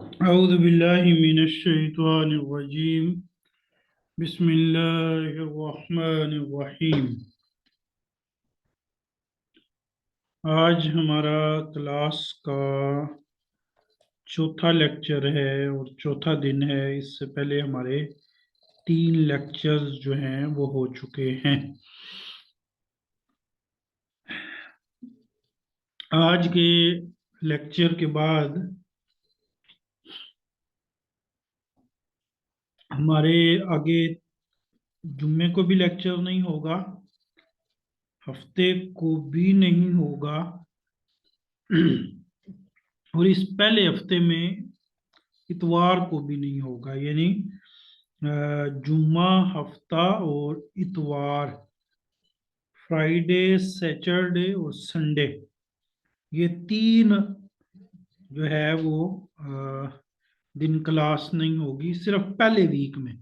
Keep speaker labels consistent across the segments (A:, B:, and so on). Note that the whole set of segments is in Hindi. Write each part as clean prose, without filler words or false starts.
A: अऊज़ु बिल्लाहि मिनश शैतानिर रजीम। बिस्मिल्लाहिर रहमानिर रहीम। आज हमारा क्लास का चौथा लेक्चर है और चौथा दिन है। इससे पहले हमारे 3 लेक्चर्स जो हैं वो हो चुके हैं। आज के लेक्चर के बाद हमारे आगे जुम्मे को भी लेक्चर नहीं होगा, हफ्ते को भी नहीं होगा और इस पहले हफ्ते में इतवार को भी नहीं होगा। यानी जुम्मा, हफ्ता और इतवार, फ्राइडे, सैटरडे और संडे, ये 3 जो है वो दिन क्लास नहीं होगी, सिर्फ पहले वीक में।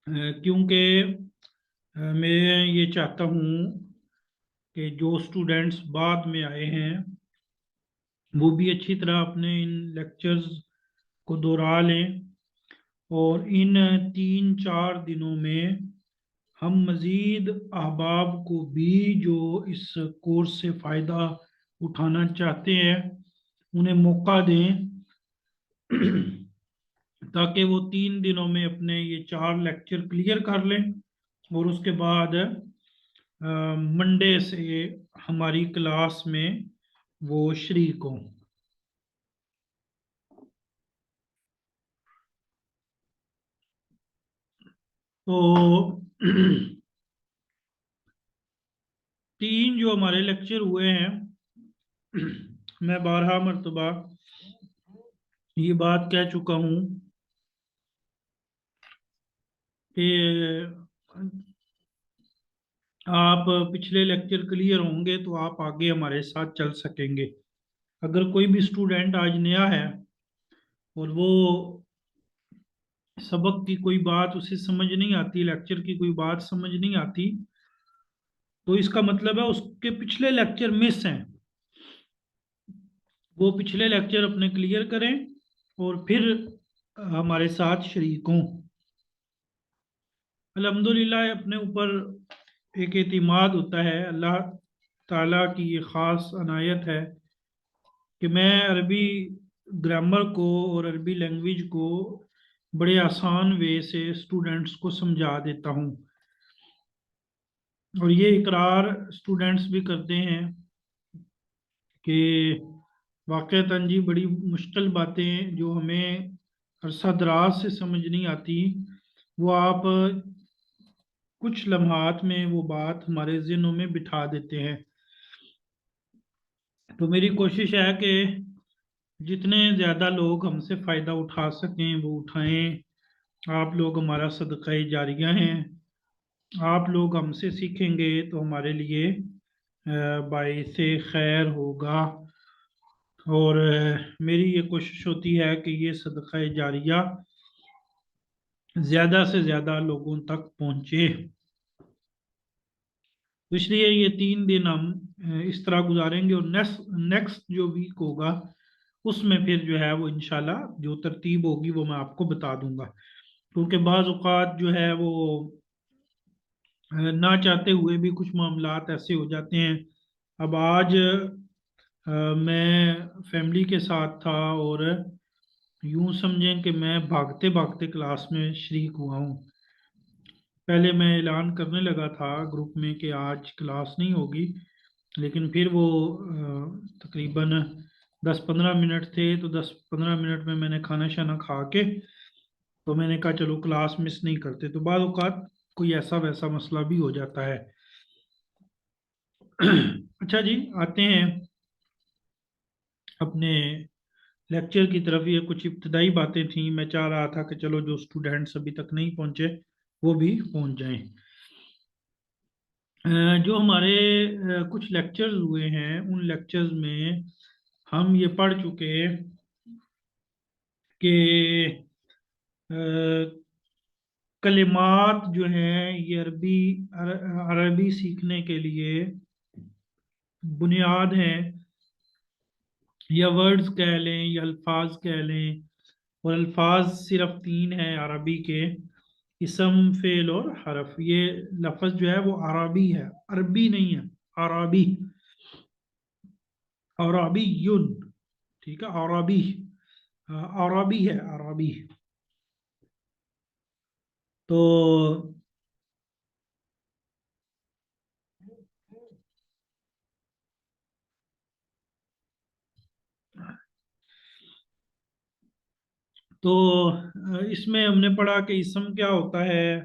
A: क्योंकि मैं ये चाहता हूँ कि जो स्टूडेंट्स बाद में आए हैं वो भी अच्छी तरह अपने इन लेक्चर्स को दोहरा लें और इन 3-4 दिनों में हम मज़ीद अहबाब को भी जो इस कोर्स से फ़ायदा उठाना चाहते हैं उन्हें मौका दें ताकि वो 3 दिनों में अपने ये 4 लेक्चर क्लियर कर लें और उसके बाद मंडे से हमारी क्लास में वो शरीक हों। तो 3 जो हमारे लेक्चर हुए हैं, मैं 12 मरतबा ये बात कह चुका हूँ कि आप पिछले लेक्चर क्लियर होंगे तो आप आगे हमारे साथ चल सकेंगे। अगर कोई भी स्टूडेंट आज नया है और वो सबक की कोई बात उसे समझ नहीं आती, लेक्चर की कोई बात समझ नहीं आती, तो इसका मतलब है उसके पिछले लेक्चर मिस हैं। वो पिछले लेक्चर अपने क्लियर करें और फिर हमारे साथ शरीक हों। अल्हम्दुलिल्लाह अपने ऊपर एक एतिमाद होता है, अल्लाह ताला की ये ख़ास अनायत है कि मैं अरबी ग्रामर को और अरबी लैंग्वेज को बड़े आसान वे से स्टूडेंट्स को समझा देता हूँ। और ये इकरार स्टूडेंट्स भी करते हैं कि वाक़तन जी बड़ी मुश्किल बातें जो हमें अरसा दराज से समझ नहीं आती, वो आप कुछ लम्हात में वो बात हमारे ज़हनों में बिठा देते हैं। तो मेरी कोशिश है कि जितने ज़्यादा लोग हमसे फ़ायदा उठा सकें वो उठाएं। आप लोग हमारा सदका जारिया हैं। आप लोग हमसे सीखेंगे तो हमारे लिए बाइस खैर होगा। और मेरी ये कोशिश होती है कि ये सदका जारिया ज़्यादा से ज़्यादा लोगों तक पहुँचे। तो इसलिए ये 3 दिन हम इस तरह गुजारेंगे और नेक्स्ट नेक्स्ट जो वीक होगा उसमें फिर जो है वो इंशाल्लाह जो तरतीब होगी वो मैं आपको बता दूंगा। क्योंकि बाज़ औक़ात जो है वो ना चाहते हुए भी कुछ मामलात ऐसे हो जाते हैं। अब आज मैं फैमिली के साथ था और यूं समझें कि मैं भागते भागते क्लास में शरीक हुआ हूँ। पहले मैं ऐलान करने लगा था ग्रुप में कि आज क्लास नहीं होगी, लेकिन फिर वो तकरीबन 10-15 मिनट थे तो 10-15 मिनट में मैंने खाना शाना खा के तो मैंने कहा चलो क्लास मिस नहीं करते। तो बाद औक़ात कोई ऐसा वैसा मसला भी हो जाता है। अच्छा जी, आते हैं अपने लेक्चर की तरफ। ये कुछ इब्तदाई बातें थी, मैं चाह रहा था कि चलो जो स्टूडेंट्स अभी तक नहीं पहुंचे वो भी पहुंच जाएं। जो हमारे कुछ लेक्चर्स हुए हैं उन लेक्चर्स में हम ये पढ़ चुके कि कलिमात जो हैं ये अरबी सीखने के लिए बुनियाद हैं। या वर्ड्स कह लें या अल्फाज कह लें। और अल्फाज सिर्फ तीन है अरबी के, इसम, फेल और हरफ। ये लफ्ज जो है वो अरबी है, अरबी नहीं है, अरबी, अरबी युन। ठीक है, अरबी, अरबी है, अरबी। तो इसमें हमने पढ़ा कि इसम क्या होता है,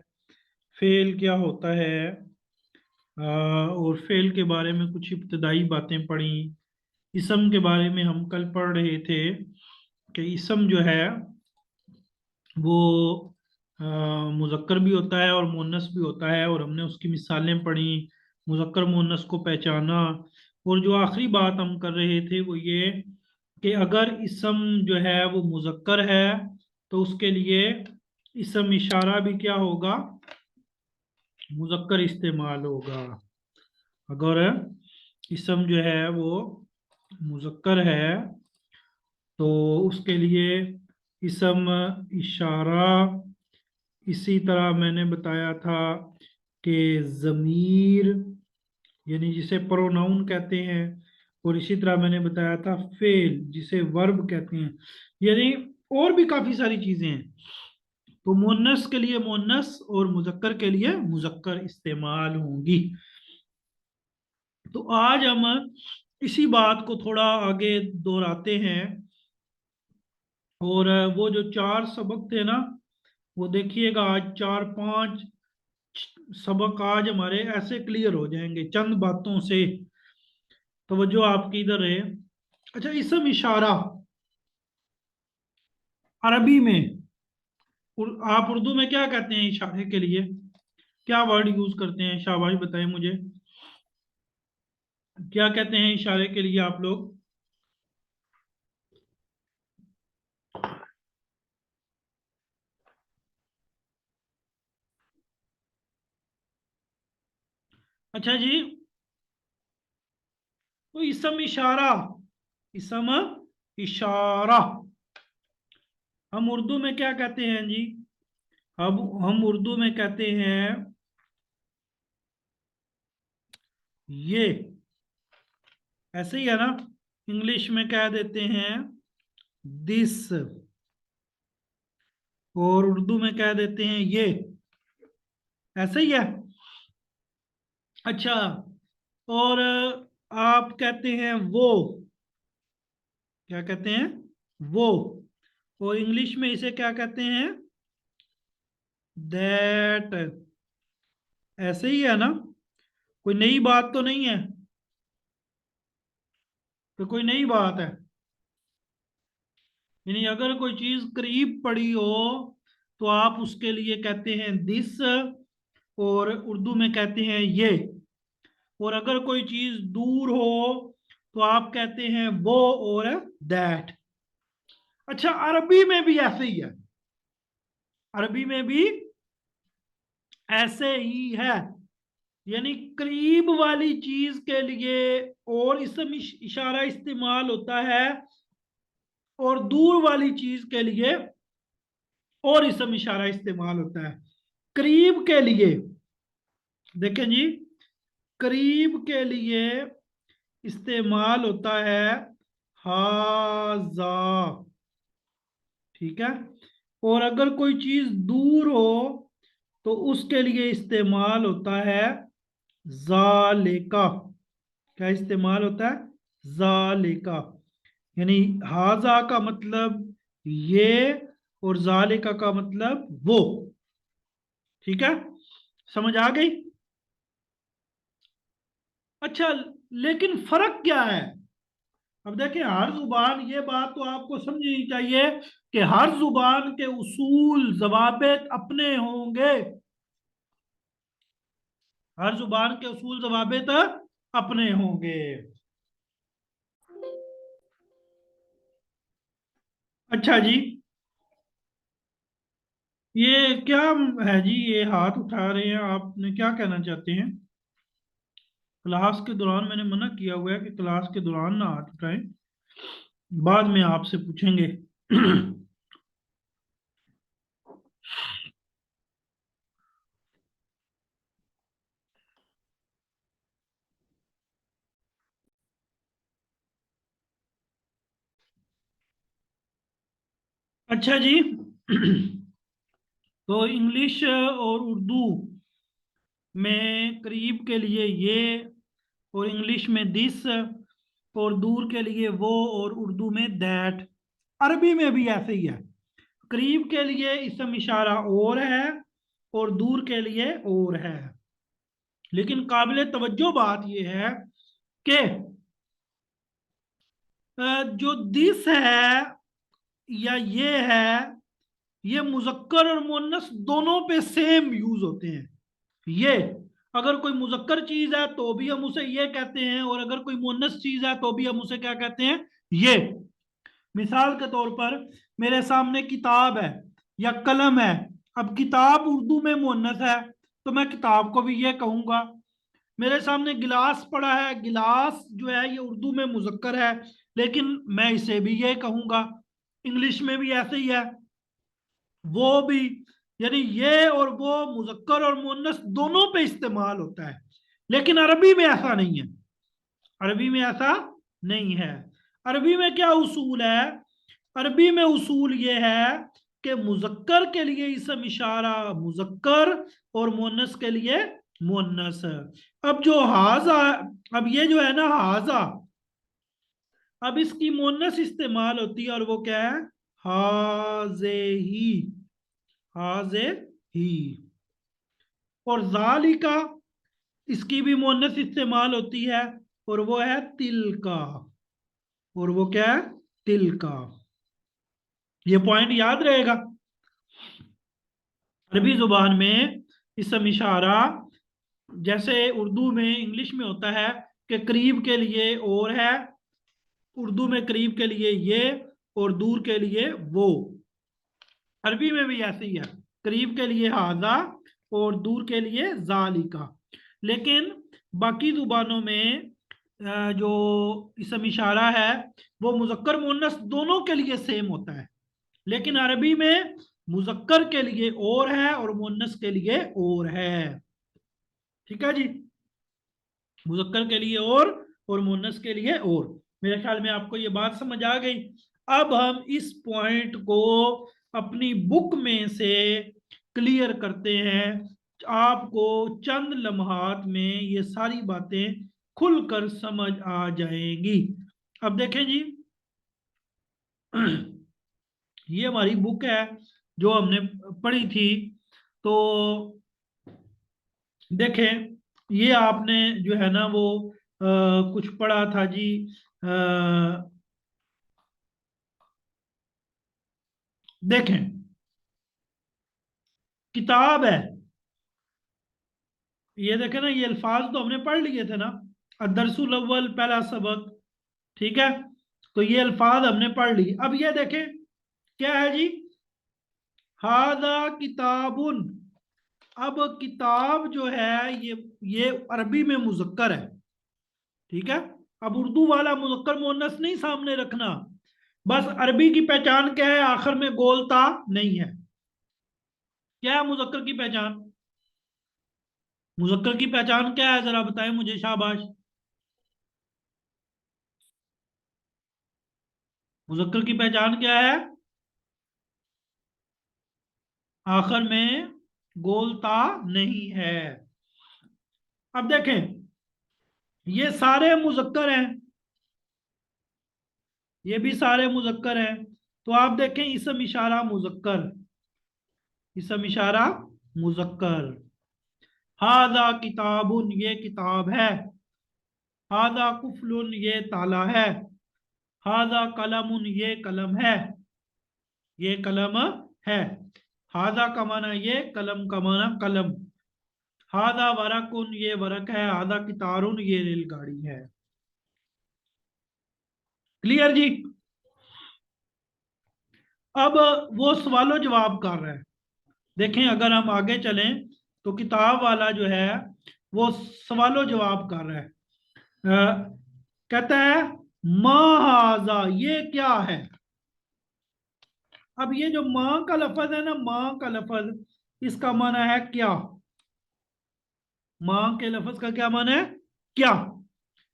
A: फेल क्या होता है, और फेल के बारे में कुछ इब्तदाई बातें पढ़ी। इसम के बारे में हम कल पढ़ रहे थे कि इसम जो है वो मुज़क्कर भी होता है और मुअन्नस भी होता है, और हमने उसकी मिसालें पढ़ी, मुज़क्कर मुअन्नस को पहचाना। और जो आखिरी बात हम कर रहे थे वो ये कि अगर इसम जो है वो मुज़क्कर है तो उसके लिए इसम इशारा भी क्या होगा, मुज़क्कर इस्तेमाल होगा। अगर इसम जो है वो मुज़क्कर है तो उसके लिए इसम इशारा। इसी तरह मैंने बताया था कि ज़मीर, यानी जिसे प्रोनाउन कहते हैं। और इसी तरह मैंने बताया था फेल, जिसे वर्ब कहते हैं। यानी और भी काफी सारी चीजें हैं। तो मुन्नस के लिए मुन्नस और मुजक्कर के लिए मुजक्कर इस्तेमाल होंगी। तो आज हम इसी बात को थोड़ा आगे दोहराते हैं। और वो जो चार सबक थे ना, वो देखिएगा आज चार पांच सबक आज हमारे ऐसे क्लियर हो जाएंगे चंद बातों से। तवज्जो आपकी इधर है। अच्छा, इसम इशारा अरबी में, आप उर्दू में क्या कहते हैं इशारे के लिए, क्या वर्ड यूज करते हैं, शाबाश बताएं मुझे, क्या कहते हैं इशारे के लिए आप लोग। अच्छा जी, तो इसम इशारा, इसम इशारा हम उर्दू में क्या कहते हैं जी। अब हम उर्दू में कहते हैं ये, ऐसे ही है ना। इंग्लिश में कह देते हैं दिस, और उर्दू में कह देते हैं ये, ऐसे ही है। अच्छा, और आप कहते हैं वो, क्या कहते हैं, वो। और इंग्लिश में इसे क्या कहते हैं, दैट। ऐसे ही है ना, कोई नई बात तो नहीं है, तो कोई नई बात है। यानी अगर कोई चीज करीब पड़ी हो तो आप उसके लिए कहते हैं दिस, और उर्दू में कहते हैं ये। और अगर कोई चीज दूर हो तो आप कहते हैं वो और दैट। अच्छा, अरबी में भी ऐसे ही है, अरबी में भी ऐसे ही है। यानी करीब वाली चीज के लिए और इसम इशारा इस्तेमाल होता है, और दूर वाली चीज के लिए और इसम इशारा इस्तेमाल होता है। करीब के लिए देखें जी, करीब के लिए इस्तेमाल होता है हाजा, ठीक है। और अगर कोई चीज दूर हो तो उसके लिए इस्तेमाल होता है जालिका। क्या इस्तेमाल होता है, जालिका। यानी हाजा का मतलब ये, और जालिका का मतलब वो। ठीक है, समझ आ गई। अच्छा, लेकिन फर्क क्या है। अब देखिए, हर जुबान, ये बात तो आपको समझनी चाहिए कि हर जुबान के उसूल जवाबित अपने होंगे। हर जुबान के उसूल जवाबित अपने होंगे। अच्छा जी, ये क्या है जी, ये हाथ उठा रहे हैं, आपने क्या कहना चाहते हैं। क्लास के दौरान मैंने मना किया हुआ है कि क्लास के दौरान ना हाथ उठाएं। बाद में आपसे पूछेंगे। अच्छा जी। तो इंग्लिश और उर्दू में करीब के लिए ये, और इंग्लिश में दिस, और दूर के लिए वो, और उर्दू में दैट। अरबी में भी ऐसे ही है। करीब के लिए इसम इशारा और है, और दूर के लिए और है। लेकिन काबिल तवज्जो बात यह है कि जो दिस है या ये है, ये मुजक्कर और मुन्नस दोनों पे सेम यूज होते हैं। ये अगर कोई मुजक्कर चीज है तो भी हम उसे ये कहते हैं, और अगर कोई मुन्नस चीज है तो भी हम उसे क्या कहते हैं, ये। मिसाल के तौर पर मेरे सामने किताब है या कलम है। अब किताब उर्दू में मुन्नस है तो मैं किताब को भी ये कहूंगा। मेरे सामने गिलास पड़ा है, गिलास जो है ये उर्दू में मुजक्कर है, लेकिन मैं इसे भी ये कहूंगा। इंग्लिश में भी ऐसे ही है, वो भी। यानी ये और वो मुजक्कर और मुन्नस दोनों पे इस्तेमाल होता है। लेकिन अरबी में ऐसा नहीं है। अरबी में ऐसा नहीं है। अरबी में क्या उसूल है? अरबी में उसूल ये है कि मुजक्कर के लिए इसम इशारा मुजक्कर, और मुन्नस के लिए मुन्नस। अब जो हाजा, अब ये जो है ना हाजा, अब इसकी मुन्नस इस्तेमाल होती है, और वो क्या है? हाजे ही। हाजे ही। और जालिका, इसकी भी मुन्नस इस्तेमाल होती है, और वो है तिल का। और वो क्या है? तिल का। ये पॉइंट याद रहेगा। अरबी जुबान में इसम इशारा जैसे उर्दू में इंग्लिश में होता है कि करीब के लिए और है, उर्दू में करीब के लिए ये, और दूर के लिए वो। अरबी में भी ऐसे ही है, करीब के लिए हाजा, और दूर के लिए जालिका। लेकिन बाकी जुबानों में जो इसम इशारा है वो मुजक्कर मुन्नस दोनों के लिए सेम होता है। लेकिन अरबी में मुजक्कर के लिए और है और मुन्नस के लिए और है। ठीक है जी। मुजक्कर के लिए और मुन्नस के लिए और। मेरे ख्याल में आपको ये बात समझ आ गई। अब हम इस पॉइंट को अपनी बुक में से क्लियर करते हैं। आपको चंद लम्हात में ये सारी बातें खुलकर समझ आ जाएंगी। अब देखें जी। ये हमारी बुक है जो हमने पढ़ी थी। तो देखें, ये आपने जो है ना वो कुछ पढ़ा था जी। आ, देखें, किताब है। ये देखें ना, ये अल्फाज तो हमने पढ़ लिए थे ना, अदरसुल अव्वल पहला सबक। ठीक है। तो ये अल्फाज हमने पढ़ लिए। अब ये देखें क्या है जी, हादा किताबुन। अब किताब जो है ये अरबी में मुजक्कर है। ठीक है। अब उर्दू वाला मुजक्कर मुअन्नस नहीं सामने रखना। बस अरबी की पहचान क्या है? आखिर में गोलता नहीं है। क्या है मुजक्कर की पहचान? मुजक्कर की पहचान क्या है, जरा बताएं मुझे, शाबाश। मुजक्कर की पहचान क्या है? आखिर में गोलता नहीं है। अब देखें, ये सारे मुजक्कर हैं, ये भी सारे मुजक्कर हैं। तो आप देखें, इसम इशारा मुजक्कर, इसम इशारा मुजक्कर। हादा किताबुन, ये किताब है। हादा कुफलुन, ये ताला है। हादा कलमुन, ये कलम है। ये कलम है। हादा का माना ये, कलम का माना कलम। हादा वरकुन, ये वरक है। हादा कितारुन, ये रेलगाड़ी है। क्लियर जी। अब वो सवालो जवाब कर रहे हैं। देखें, अगर हम आगे चलें तो किताब वाला जो है वो सवालो जवाब कर रहा है। कहता है महाजा ये क्या है। अब ये जो माँ का लफज है ना, माँ का लफज, इसका माना है क्या। माँ के लफज का क्या माना है, क्या।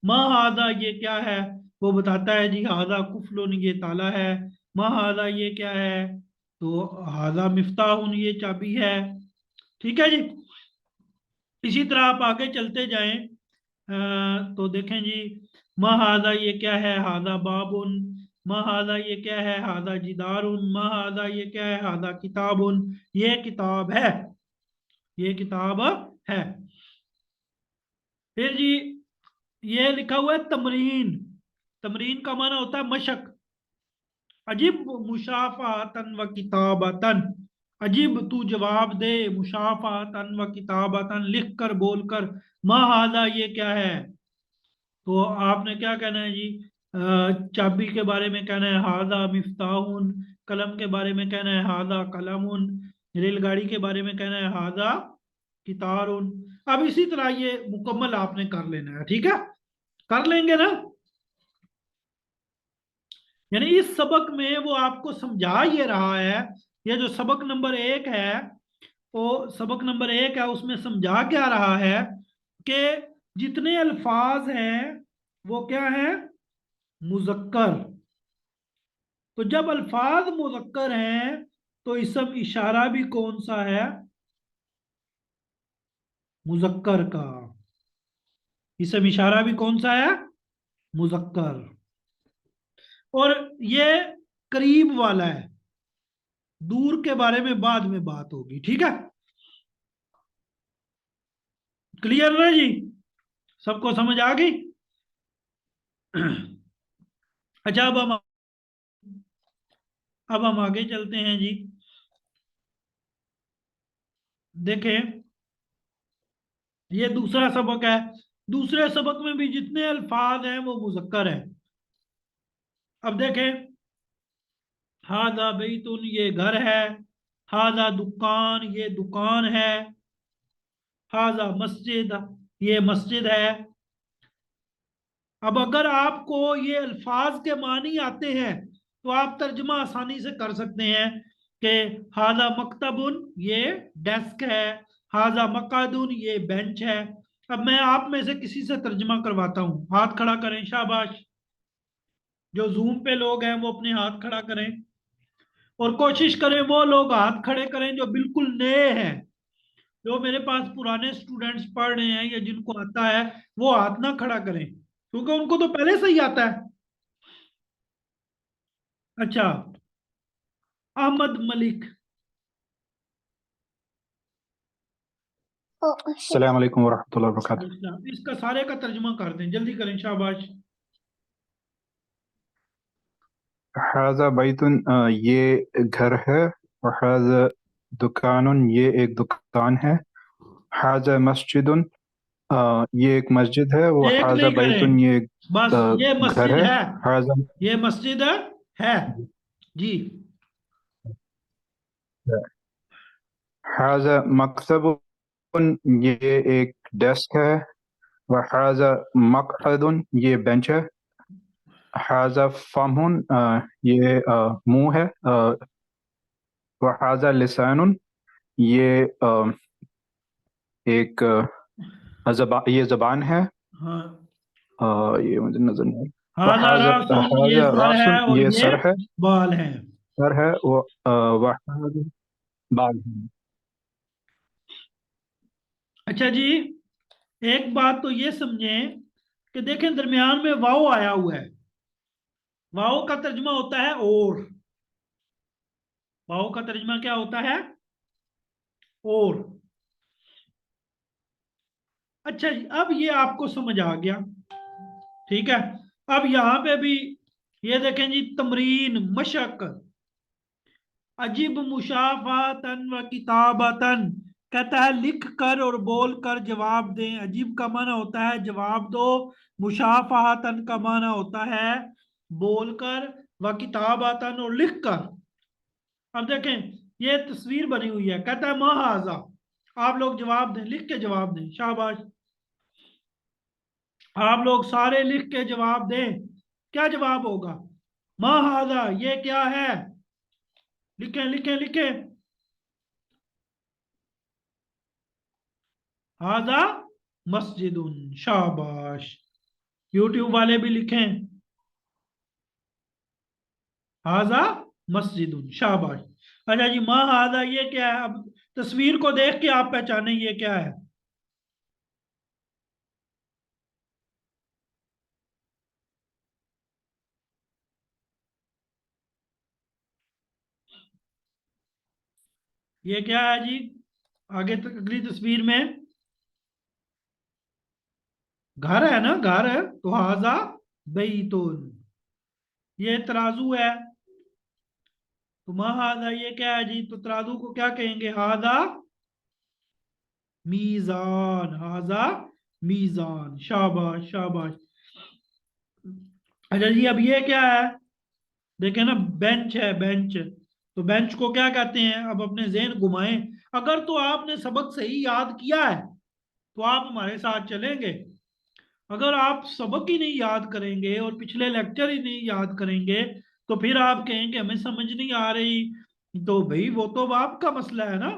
A: माँ हादा ये क्या है, वो बताता है जी हादा कुफलुन ये ताला है। माँ हादा ये क्या है, तो हादा मिफ्ताहुन ये चाबी है। ठीक है जी। इसी तरह आप आगे चलते जाएं, तो देखें जी, माँ हादा ये क्या है, हादा बाबुन। माँ हादा ये क्या है, हादा जिदारुन। माँ हादा ये क्या है, हादा किताबुन, ये किताब है, ये किताब है। फिर जी ये लिखा हुआ है तमरीन। तमरीन का माना होता है मशक। अजीब मुशाफातन व किताबतन, अजीब तू जवाब दे, मुशाफातन व किताबतन लिख कर बोल कर। मा हादा ये क्या है, तो आपने क्या कहना है जी, चाबी के बारे में कहना है हादा मिफ्ताहुन। कलम के बारे में कहना है हादा कलमुन। रेलगाड़ी के बारे में कहना है हादा कितारुन। अब इसी तरह ये मुकम्मल आपने कर लेना है, ठीक है। कर लेंगे ना। यानी इस सबक में वो आपको समझा ये रहा है, ये जो सबक नंबर 1 है, वो सबक नंबर 1 है, उसमें समझा क्या रहा है कि जितने अल्फाज हैं वो क्या है, मुजक्कर। तो जब अल्फाज मुजक्कर हैं तो इसम इशारा भी कौन सा है, मुजक्कर का। इसम इशारा भी कौन सा है, मुजक्कर। और ये करीब वाला है, दूर के बारे में बाद में बात होगी, ठीक है। क्लियर ना जी, सबको समझ आ गई। अच्छा अब हम आगे चलते हैं जी। देखें, ये दूसरा सबक है। दूसरे सबक में भी जितने अल्फाज हैं वो मुजक्कर हैं। अब देखें, हादा बैतुन ये घर है, हादा दुकान ये दुकान है, हाजा मस्जिद ये मस्जिद है। अब अगर आपको ये अल्फाज के मानी आते हैं तो आप तर्जमा आसानी से कर सकते हैं कि हाजा मकतबुन ये डेस्क है, हाजा मकादुन ये बेंच है। अब मैं आप में से किसी से तर्जमा करवाता हूँ, हाथ खड़ा करें, शाबाश। जो जूम पे लोग हैं वो अपने हाथ खड़ा करें, और कोशिश करें वो लोग हाथ खड़े करें जो बिल्कुल नए हैं। जो मेरे पास पुराने स्टूडेंट्स पढ़ रहे हैं या जिनको आता है, वो हाथ ना खड़ा करें, क्योंकि उनको तो पहले से ही आता है। अच्छा, अहमद मलिक।
B: अस्सलाम वालेकुम वरहमतुल्लाहि वबरकातुहू।
A: इसका सारे का तर्जुमा कर दें, जल्दी करें, शाबाश।
B: हाजा बैतुन ये घर है। और हाजा दुकानुन ये एक दुकान है। हाजा मस्जिदुन ये एक मस्जिद है। वो
A: एक
B: हाजा
A: नहीं
B: बैतुन
A: करें,
B: ये एक
A: बस ये
B: घर
A: मस्जिद
B: है।
A: है,
B: हाजा
A: ये मस्जिद है जी।
B: हाजा मकतबुन ये एक डेस्क है। व हाजा मकअदुन ये बेंच है। हाजा फमुन ये मुंह है। व हाजा लिसानुन ये एक ये जबान है।
A: हाँ,
B: ये मुझे नजर नहीं।
A: हाजा रासुन ये
B: हाजा
A: सर है
B: रासुन
A: और
B: ये
A: ये
B: सर है।
A: बाल है।
B: सर है वो हाजा बाल है।
A: अच्छा जी, एक बात तो ये समझें कि देखें दरमियान में वाव आया हुआ है। वाव का तर्जमा होता है और। वाव का तर्जमा क्या होता है, और। अच्छा जी, अब ये आपको समझ आ गया, ठीक है। अब यहां पे भी ये देखें जी, तमरीन मशक, अजीब मुशाफातन व किताबतन, कहता है लिख कर और बोल कर जवाब दें। अजीब का माना होता है जवाब दो, मुशाफातन का माना होता है बोल कर, व किताबतन और लिख कर। अब देखें, ये तस्वीर बनी हुई है, कहता है महाजा, आप लोग जवाब दें, लिख के जवाब दें, शाबाश। आप लोग सारे लिख के जवाब दें क्या जवाब होगा? मा हाजा, ये क्या है? लिखें लिखें लिखें। हाजा मस्जिदुन, शाबाश। यूट्यूब वाले भी लिखें, हाजा मस्जिदुन, शाबाश। अच्छा जी, मा हाजा ये क्या है? अब तस्वीर को देख के आप पहचाने ये क्या है। ये क्या है जी? आगे तक अगली तस्वीर में घर है ना, घर है तो हाजा बैतुन। ये तराजू है तो मा हाजा ये क्या है जी? तो तराजू को क्या कहेंगे? हाजा मीजान, हाजा मीजान, शाबाश शाबाश। अच्छा जी, अब ये क्या है? देखे ना, बेंच है, बेंच। तो बेंच को क्या कहते हैं? अब अपने जहन घुमाएं। अगर तो आपने सबक सही याद किया है तो आप हमारे साथ चलेंगे। अगर आप सबक ही नहीं याद करेंगे और पिछले लेक्चर ही नहीं याद करेंगे तो फिर आप कहेंगे हमें समझ नहीं आ रही। तो भाई वो तो आपका मसला है ना।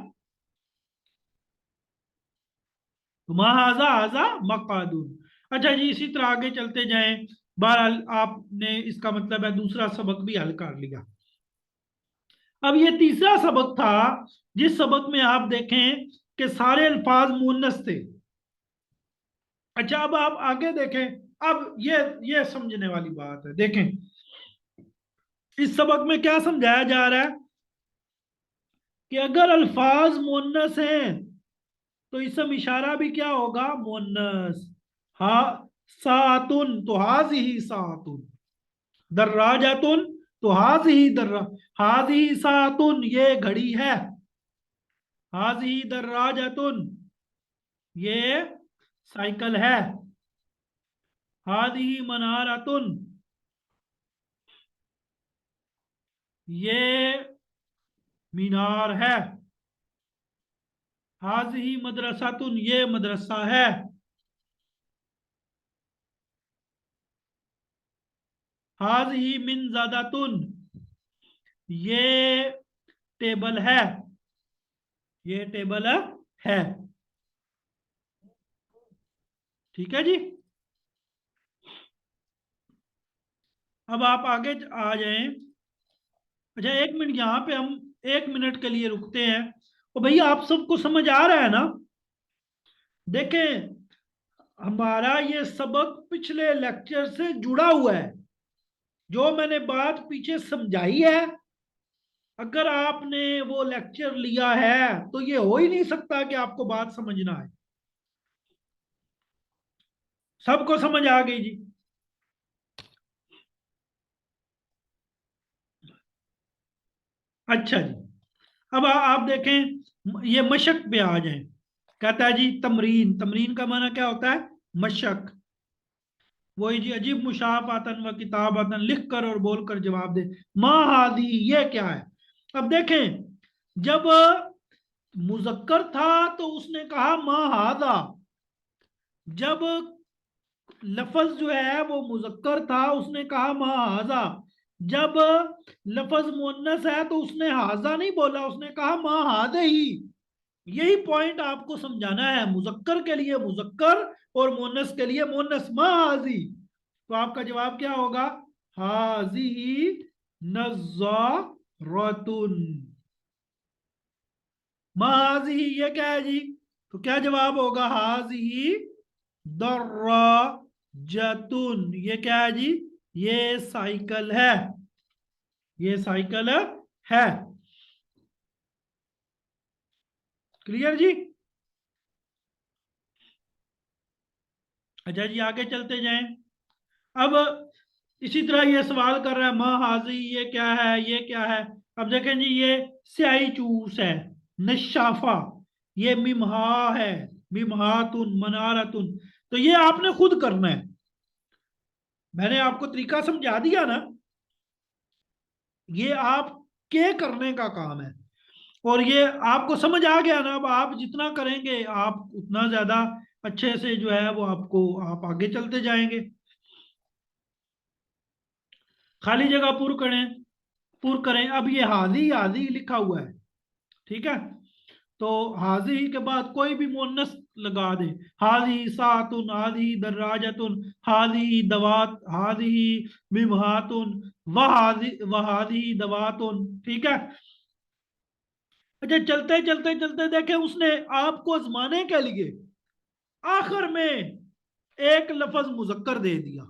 A: तो माँ हाजा हाजा मकादून। अच्छा जी, इसी तरह आगे चलते जाएं। बहरहाल आपने इसका मतलब है दूसरा सबक भी हल कर लिया। अब ये तीसरा सबक था, जिस सबक में आप देखें कि सारे अल्फाज मुन्नस थे। अच्छा, अब आप आगे देखें। अब ये समझने वाली बात है, देखें इस सबक में क्या समझाया जा रहा है कि अगर अल्फाज मुन्नस हैं तो इसम इशारा भी क्या होगा? मुन्नस। हा सातुन तो हाज ही सातुन, दर्राजातुन तो हाज ही दर्रा, हाज ही सातुन ये घड़ी है, हाज ही दर्राजातुन ये साइकिल है, हाज ही मनारातुन ये मीनार है, हाज ही मदरसातुन ये मदरसा है, हाज ही मिन ज्यादातुन ये टेबल है, ये टेबल है। ठीक है जी। अब आप आगे आ जाएं। अच्छा, एक मिनट यहाँ पे हम 1 मिनट के लिए रुकते हैं। तो भैया आप सबको समझ आ रहा है ना? देखें, हमारा ये सबक पिछले लेक्चर से जुड़ा हुआ है। जो मैंने बात पीछे समझाई है, अगर आपने वो लेक्चर लिया है तो ये हो ही नहीं सकता कि आपको बात समझना है। सबको समझ आ गई जी? अच्छा जी, अब आप देखें, ये मशक पे आ जाए। कहता है जी तमरीन, तमरीन का माना क्या होता है? मशक। वही जी, अजीब मुशाफातन व किताबतन, लिख कर और बोल कर जवाब दे। माँ हादी ये क्या है? अब देखें, जब मुजक्कर था तो उसने कहा माँ हादा। जब लफज जो है वो मुजक्कर था उसने कहा माँ हाजा। जब लफज मुन्नस है तो उसने हाजा नहीं बोला, उसने कहा माँ हादे ही। यही पॉइंट आपको समझाना है, मुजक्कर के लिए मुजक्कर और मुन्नस के लिए मुन्नस। माँ हाजी, तो आपका जवाब क्या होगा? हाजी नज़ारतुन। माँ हाजी ये क्या है जी? तो क्या जवाब होगा? हाजी दर्राजतुन ये क्या है जी? ये साइकिल है, ये साइकिल है। क्लियर जी? अच्छा जी, आगे चलते जाएं। अब इसी तरह ये सवाल कर रहा है माँ हाजी ये क्या है, ये क्या है? अब देखें जी, ये स्याही चूस है, नशाफा, ये मिमहा है, मिमहातुन मनारतुन। तो ये आपने खुद करना है। मैंने आपको तरीका समझा दिया ना, ये आपके करने का काम है। और ये आपको समझ आ गया ना? अब आप जितना करेंगे आप उतना ज्यादा अच्छे से जो है वो आपको, आप आगे चलते जाएंगे। खाली जगह पुर करें। अब ये हाजी हाजी लिखा हुआ है, ठीक है, तो हाजी के बाद कोई भी मुअन्नस लगा दे। हाजी सातुन, हाजी दर्राजतुन, हाजी दवात, हाजी मिमहातुन, वहाजी दवातुन, ठीक है। अच्छा, चलते चलते चलते देखे उसने आपको आजमाने के लिए आखिर में एक लफ्ज मुजक्कर दे दिया।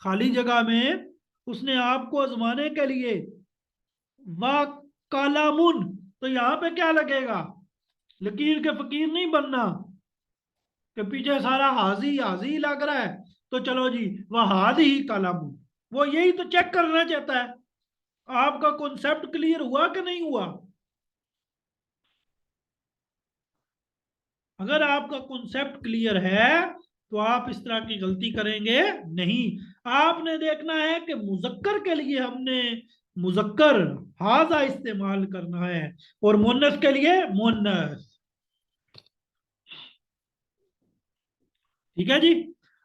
A: खाली जगह में उसने आपको आजमाने के लिए वा कालामुन, तो यहां पे क्या लगेगा? लकीर के फकीर नहीं बनना कि पीछे सारा हाजी हाजी लग रहा है, तो चलो जी वह हाजी ही कालामुन। वो यही तो चेक करना चाहता है आपका कॉन्सेप्ट क्लियर हुआ कि नहीं हुआ। अगर आपका कॉन्सेप्ट क्लियर है तो आप इस तरह की गलती करेंगे नहीं। आपने देखना है कि मुजक्कर के लिए हमने मुजक्कर हाजा इस्तेमाल करना है और मुन्नस के लिए मुन्नस। ठीक है जी।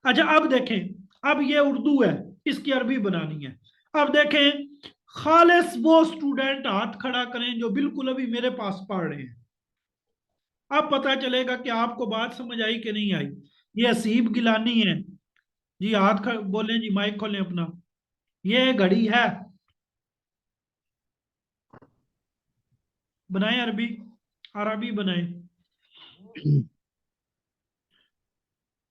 A: अच्छा, अब देखें, अब ये उर्दू है, इसकी अरबी बनानी है। अब देखें, खालिस वो स्टूडेंट हाथ खड़ा करें जो बिल्कुल अभी मेरे पास पढ़ रहे हैं। अब पता चलेगा कि आपको बात समझ आई कि नहीं आई। ये हसीब गिलानी है जी, बोले जी, माइक खोलें अपना। ये घड़ी है, बनाए अरबी, अरबी बनाए।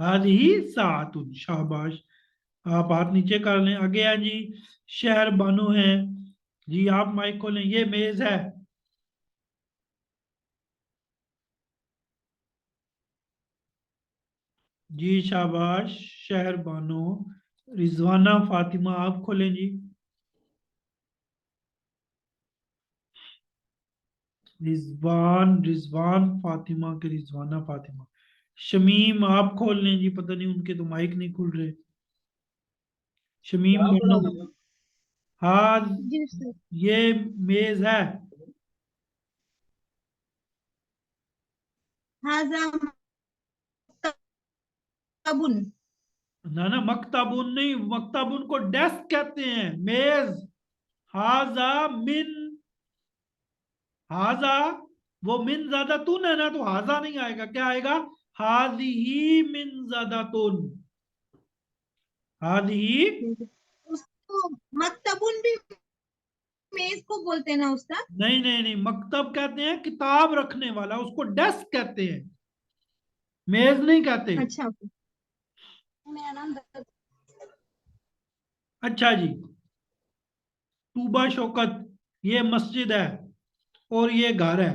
A: हादी सातुन, शाबाश। आप हाथ नीचे कर लें। आगे हैं जी, शहर बानो है जी, आप माइक खोलें। ये मेज है जी, शाबाश, शहर बानो। रिजवाना फातिमा, आप खोलें जी। रिजवान फातिमा के रिजवाना फातिमा। शमीम, आप खोल लें जी, पता नहीं उनके तो माइक नहीं खुल रहे। शमीम बानो, हाँ,
C: जी सर।
A: ये मेज है।
C: हाजा मक्तबुन।
A: ना ना, मकताबुन नहीं, मकताबुन को डेस्क कहते हैं, मेज। हाजा मिन, हाजा, वो मिन ज्यादा तुन है ना, तो हाजा नहीं आएगा, क्या आएगा? हादी ही मिन ज्यादा तुन, हादी ही।
C: उसको मक्तबुन भी मेज को बोलते हैं ना उस्ताद?
A: नहीं नहीं नहीं, मकतब कहते हैं किताब रखने वाला, उसको डेस्क कहते हैं, मेज नहीं कहते।
C: अच्छा ओके। मेरा नाम
A: अच्छा जी, तूबा शौकत, ये मस्जिद है और ये घर है।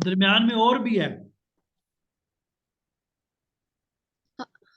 A: दरमियान में और भी है।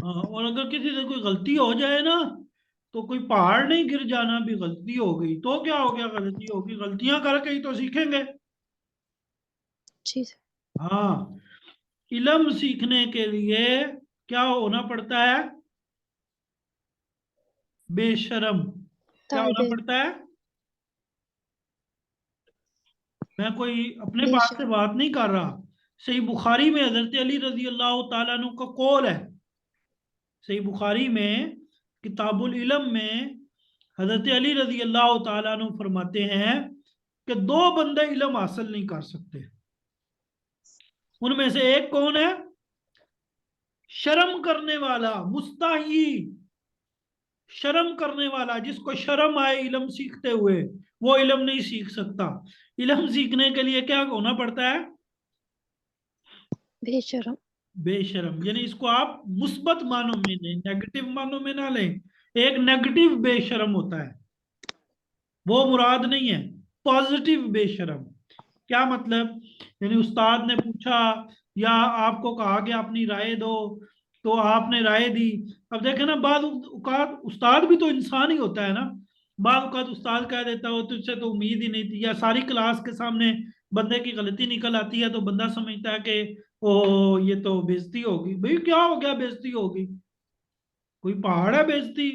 A: हाँ, और अगर किसी से कोई गलती हो जाए ना, तो कोई पहाड़ नहीं गिर जाना भी गलती हो गई, तो क्या हो गया? गलती होगी, गलतियां करके ही तो सीखेंगे।
D: जी सर।
A: हाँ, इल्म सीखने के लिए क्या होना पड़ता है? बेशरम। क्या होना
D: तालिब
A: पड़ता है? मैं कोई अपने पास से
D: बेशक।
A: बात नहीं कर रहा। सही बुखारी में हजरत अली रजी अल्लाह तआला अन्हु का कौल है। सही बुखारी में किताबुल इल्म में हजरत अली रजी अल्लाह तआला अन्हु फरमाते हैं कि दो बंदे इल्म हासिल नहीं कर सकते। उनमें से एक कौन है? शर्म करने वाला, मुस्ताही, शर्म करने वाला, जिसको शर्म आए इल्म सीखते हुए, वो इल्म नहीं सीख सकता। इल्म सीखने के लिए क्या होना पड़ता है?
D: बेशरम।
A: बेशरम। यानी इसको आप मुस्बत मानों में लें, नेगेटिव मानों में ना लें। एक नेगेटिव बेशरम होता है, वो मुराद नहीं है। पॉजिटिव बेशरम क्या मतलब? यानी उस्ताद ने पूछा या आपको कहा कि अपनी राय दो, तो आपने राय दी। अब देखे ना, बाद औकात उस्ताद भी तो इंसान ही होता है ना। बाद औकात उस्ताद कह देता हो तुझसे तो उम्मीद ही नहीं थी, या सारी क्लास के सामने बंदे की गलती निकल आती है, तो बंदा समझता है कि ओ ये तो बेइज्जती होगी। भाई क्या हो गया बेइज्जती होगी? कोई पहाड़ है बेइज्जती?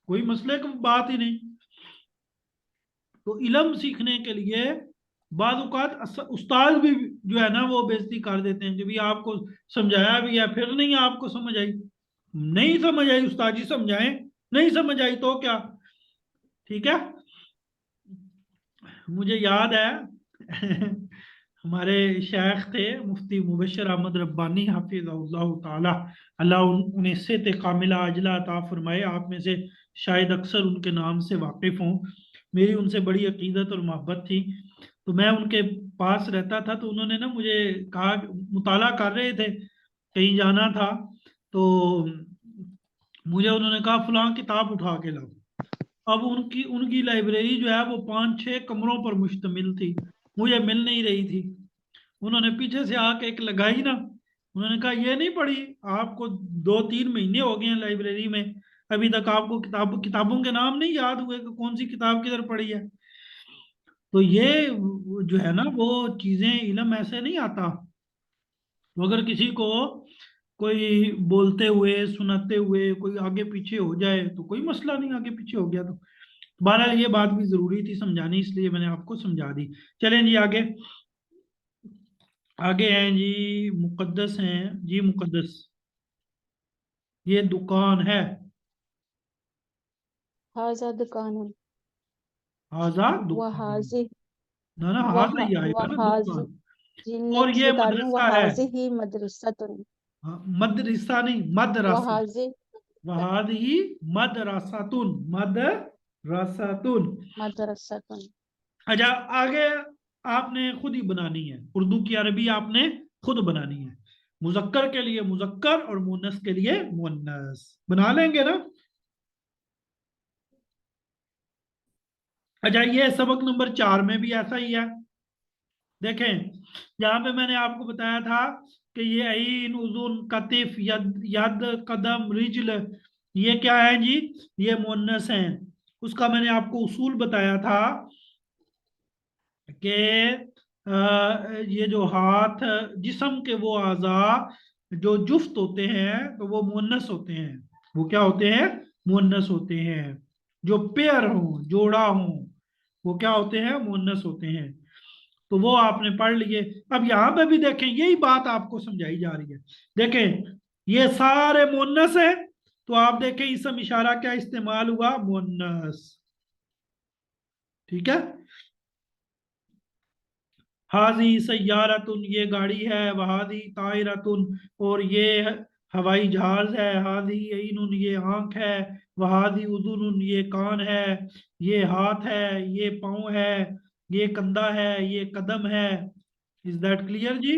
A: कोई मसले की बात ही नहीं। तो इल्म सीखने के लिए बाद औक़ात उस्ताद भी जो है ना वो बेइज्जती कर देते हैं कि भी आपको समझाया भी है फिर नहीं आपको समझ आई, नहीं समझ आई उस्ताद जी समझाएं, नहीं समझ आई तो क्या। ठीक है, मुझे याद है हमारे शेख थे मुफ्ती मुबश्शिर अहमद रब्बानी हाफिज़हुल्लाह ताला, अल्लाह उन्हें सेहत कामिला अजला अता फरमाए। आप में से शायद अक्सर उनके नाम से वाकिफ़ हों। मेरी उनसे बड़ी अकीदत और मोहब्बत थी, तो मैं उनके पास रहता था। तो उन्होंने ना मुझे कहा, मुताला कर रहे थे, कहीं जाना था, तो मुझे उन्होंने कहा फलां किताब उठा के लाओ। अब उनकी उनकी लाइब्रेरी जो है वो 5-6 कमरों पर मुश्तमिल थी, मुझे मिल नहीं रही थी। उन्होंने पीछे से आके एक लगाई ना, उन्होंने कहा ये नहीं पढ़ी, आपको 2-3 महीने हो गए हैं लाइब्रेरी में, अभी तक आपको किताबों के नाम नहीं याद हुए कि कौन सी किताब किधर पड़ी है। तो ये जो है ना वो चीजें, इल्म ऐसे नहीं आता। तो अगर किसी को कोई बोलते हुए सुनाते हुए कोई आगे पीछे हो जाए तो कोई मसला नहीं, आगे पीछे हो गया तो। बहरहाल ये बात भी जरूरी थी समझानी, इसलिए मैंने आपको समझा दी। चलें जी आगे, आगे हैं जी मुकद्दस हैं जी, मुकद्दस ये दुकान है,
E: हाजा दुकान
A: आजाद दुकान,
E: वहाजी
A: ना ना हाजा ही आएगा ना
E: वहाजी
A: दुकान।
E: जी
A: और
E: नेक्स्ट
A: ये
E: बता रही हूँ,
A: मदरसा है,
E: वहाजी ही मदरसतुन,
A: हाँ, मदरसा नहीं मदरसा,
E: वहाजी
A: वहाद ही मदरसातुन, मदरसातुन।
E: मदरसतुन।
A: अच्छा आगे आपने खुद ही बनानी है, उर्दू की अरबी आपने खुद बनानी है। मुजक्कर के लिए मुजक्कर और मुन्नस के लिए मुन्नस बना लेंगे ना। अच्छा ये सबक नंबर 4 में भी ऐसा ही है। देखें यहाँ पे मैंने आपको बताया था कि ये ऐन उजुन कतिफ यद यद कदम रिजल, ये क्या है जी, ये मुन्नस हैं। उसका मैंने आपको उसूल बताया था कि ये जो हाथ जिस्म के वो आज़ा जो जुफ्त होते हैं तो वो मुन्नस होते हैं। वो क्या होते हैं, मुन्नस होते हैं। जो पेयर हों, जोड़ा हों, वो क्या होते हैं, मुन्नस होते हैं। तो वो आपने पढ़ लिए। अब यहां पे भी देखें यही बात आपको समझाई जा रही है। देखें ये सारे मुन्नस है, तो आप देखें इसम इशारा क्या इस्तेमाल हुआ, मुन्नस। ठीक है, हाजी सैयारतुन ये गाड़ी है, वहादी तायरतुन और ये हवाई जहाज है, हादी ऐनुन ये आंख है, वहादी उजुनुन ये कान है, ये हाथ है, ये पाँव है, ये कंधा है, ये कदम है। इज दैट क्लियर जी।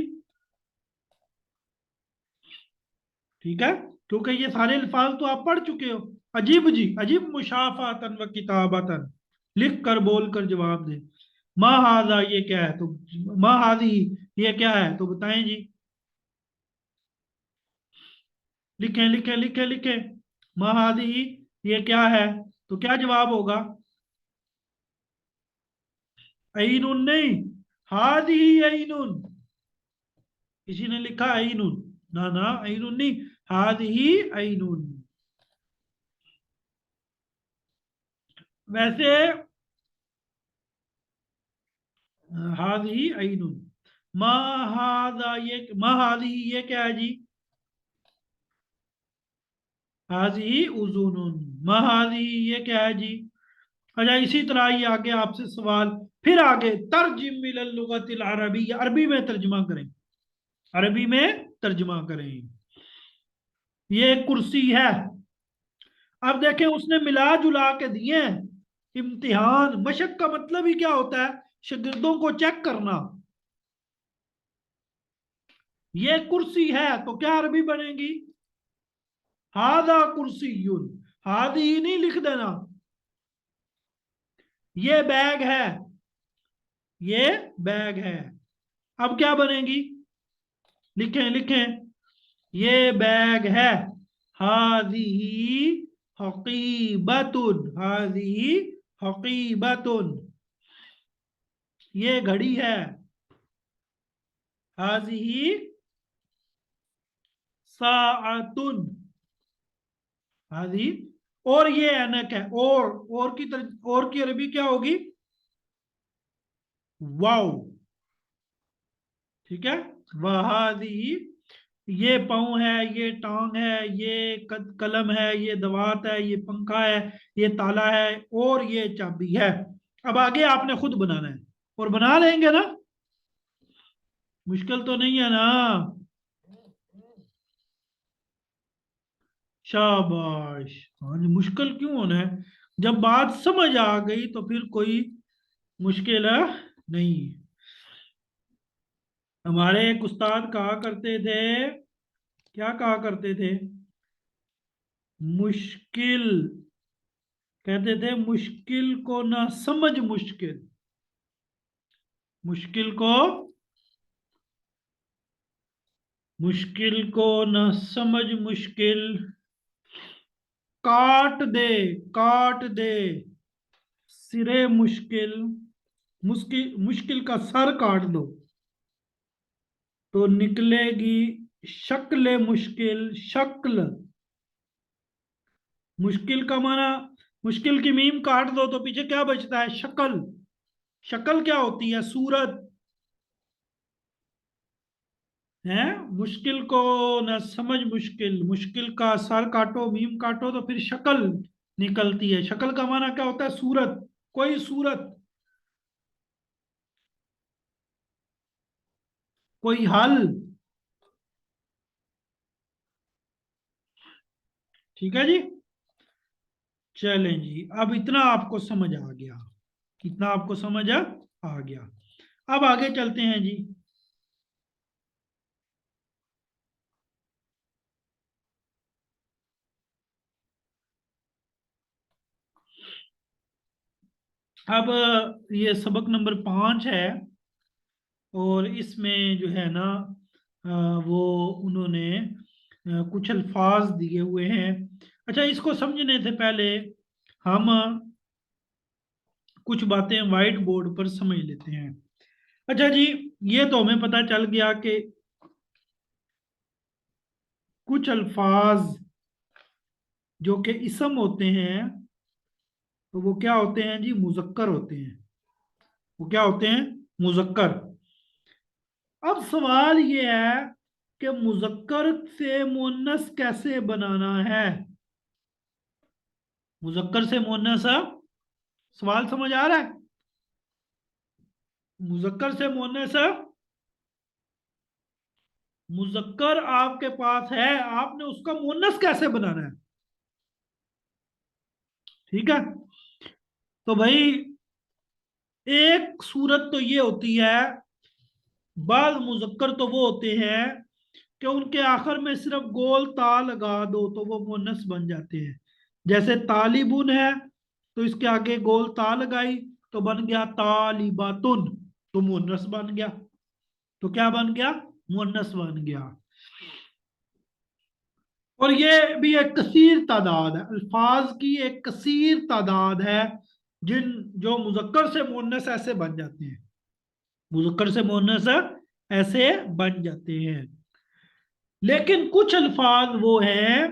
A: ठीक है, क्योंकि ये सारे अल्फाज तो आप पढ़ चुके हो। अजीब जी अजीब, मुशाफातन व किताबतन, लिख कर बोल कर जवाब दे। मा हाजा ये क्या है, तो मा हाजी ये क्या है, तो बताएं जी। लिखें लिखें लिखें लिखें, मा हाजी ये क्या है, तो क्या जवाब होगा, ऐनुन नहीं, हादी ऐनुन। किसी ने लिखा ऐनुन, ना ना ऐनुन नहीं, हादी ऐनुन। वैसे हादी ऐनुन, मा हादा ये, मा हादी ये क्या है जी, हाजी उजुनुन, मा हादी ये क्या है जी। अच्छा इसी तरह ये आगे आपसे सवाल, फिर आगे तर्जिम मिनल लुगतिल अरबी, अरबी में तर्जुमा करें, अरबी में तर्जुमा करें। ये कुर्सी है। अब देखें उसने मिला जुला के दिए हैं। इम्तिहान मशक का मतलब ही क्या होता है, शागिर्दों को चेक करना। ये कुर्सी है तो क्या अरबी बनेगी, हादा कुर्सीयुन, हादी ही नहीं लिख देना। ये बैग है, ये बैग है। अब क्या बनेगी, लिखें लिखें, ये बैग है, हादी हकीबतुन, हादी हकीबतुन। ये घड़ी है, हाजी साअतुन, हाजी। और ये ऐनक है, और की अरबी क्या होगी, वाओ, ठीक है। वहादी, ये पाँव है, ये टांग है, ये कलम है, ये दवात है, ये पंखा है, ये ताला है और ये चाबी है। अब आगे आपने खुद बनाना है और बना लेंगे ना, मुश्किल तो नहीं है ना। शाबाश। हाँ जी, मुश्किल क्यों होना है, जब बात समझ आ गई तो फिर कोई मुश्किल है नहीं। हमारे एक उस्ताद कहा करते थे, क्या कहा करते थे, मुश्किल, कहते थे मुश्किल को ना समझ मुश्किल, मुश्किल को, मुश्किल को न समझ मुश्किल, काट दे, काट दे सिरे मुश्किल, मुश्किल, मुश्किल का सर काट दो तो निकलेगी शक्ल मुश्किल, शक्ल, मुश्किल का माना, मुश्किल की मीम काट दो तो पीछे क्या बचता है, शक्ल। शक्ल क्या होती है, सूरत है। मुश्किल को न समझ मुश्किल, मुश्किल का सर काटो, मीम काटो तो फिर शक्ल निकलती है। शक्ल का माना क्या होता है, सूरत, कोई सूरत, कोई हल, ठीक है जी। चलें जी, अब इतना आपको समझ आ गया, इतना आपको समझ आ गया। अब आगे चलते हैं जी। अब ये सबक नंबर 5 है और इसमें जो है ना वो उन्होंने कुछ अल्फाज दिए हुए हैं। अच्छा, इसको समझने से पहले हम कुछ बातें वाइट बोर्ड पर समझ लेते हैं। अच्छा जी, ये तो हमें पता चल गया कि कुछ अल्फाज जो कि इसम होते हैं तो वो क्या होते हैं जी, मुजक्कर होते हैं। वो क्या होते हैं, मुजक्कर। अब सवाल ये है कि मुजक्कर से मुन्नस कैसे बनाना है। मुजक्कर से मुन्नस, सवाल समझ आ रहा है, मुजक्कर से मुन्नस, मुजक्कर आपके पास है, आपने उसका मुन्नस कैसे बनाना है, ठीक है। तो भाई एक सूरत तो ये होती है, बाज मुजक्कर तो वो होते हैं कि उनके आखिर में सिर्फ गोल ता लगा दो तो वो मुन्नस बन जाते हैं। जैसे तालिबुन है तो इसके आगे गोल ता लगाई तो बन गया तालिबातुन, तो मुन्नस बन गया। तो क्या बन गया, मुन्नस बन गया। और ये भी एक कसीर तादाद है, अल्फाज की एक कसीर तादाद है जिन जो मुजक्कर से मुन्नस ऐसे बन जाते हैं, मुजक्कर से मुन्नस ऐसे बन जाते हैं। लेकिन कुछ अल्फाज वो हैं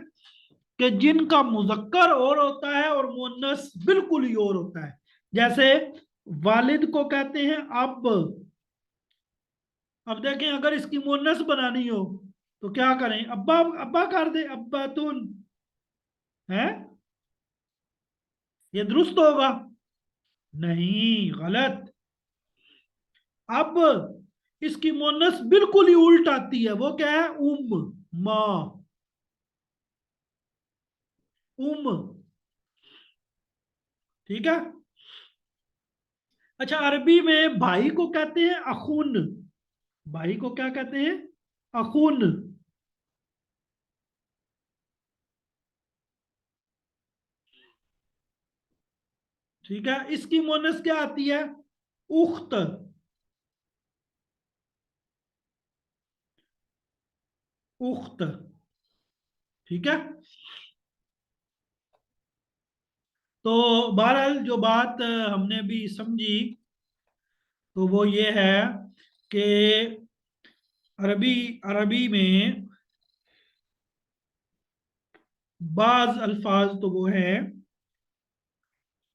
A: कि जिनका मुजक्कर और होता है और मुन्नस बिल्कुल ही और होता है। जैसे वालिद को कहते हैं अब। अब देखें, अगर इसकी मुन्नस बनानी हो तो क्या करें, अब्बा, अब्बा कर दे, अब्बा तुन, है, ये दुरुस्त होगा, नहीं, गलत। अब इसकी मुन्नस बिल्कुल ही उल्ट आती है, वो क्या है, माँ, उम, ठीक है। अच्छा, अरबी में भाई को कहते हैं अखुन, भाई को क्या कहते हैं, अखुन, ठीक है। इसकी मोनस क्या आती है, उख्त, उख्त, ठीक है। तो बहरहाल जो बात हमने भी समझी तो वो ये है कि अरबी अरबी में बाज अल्फाज तो वो है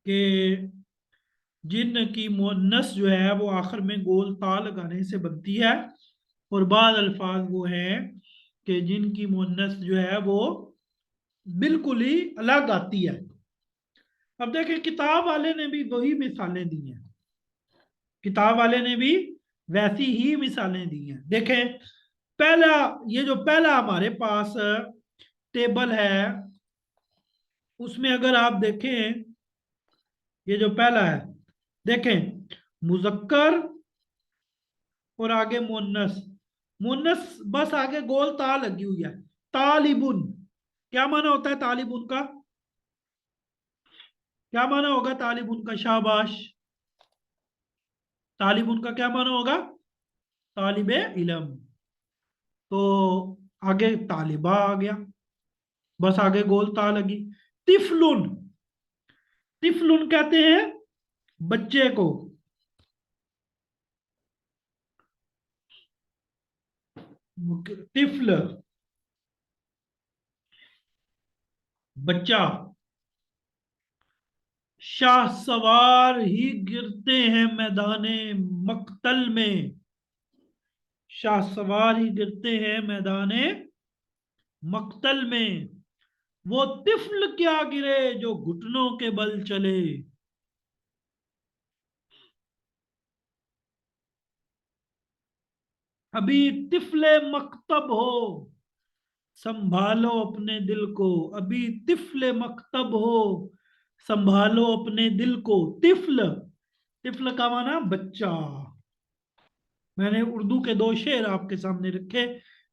A: कि जिन की मुअन्नस जो है वो आखिर में गोल ता लगाने से बनती है, और बाद अल्फाज वो हैं कि जिनकी मुअन्नस जो है वो बिल्कुल ही अलग आती है। अब देखें, किताब वाले ने भी वही मिसालें दी हैं, किताब वाले ने भी वैसी ही मिसालें दी हैं। देखें, पहला, ये जो पहला हमारे पास टेबल है, उसमें अगर आप देखें, ये जो पहला है, देखें, मुजक्कर और आगे मुन्नस, मुन्नस बस आगे गोल ता लगी हुई है, तालिबुन। क्या माना होता है तालिबुन का? क्या माना होगा तालिबुन का? शाबाश। तालिबुन का क्या माना होगा? तालिबे इलम। तो आगे तालिबा आ गया, बस आगे गोल ता लगी। तिफलुन, तिफलुन कहते हैं बच्चे को, तिफल बच्चा। शाह सवार ही गिरते हैं मैदाने मक्तल में, शाह सवार ही गिरते हैं मैदाने मक्तल में, वो तिफल क्या गिरे जो घुटनों के बल चले। अभी तिफले मकतब हो, संभालो अपने दिल को, अभी तिफले मकतब हो, संभालो अपने दिल को। तिफल, तिफल का माना बच्चा। मैंने उर्दू के दो शेर आपके सामने रखे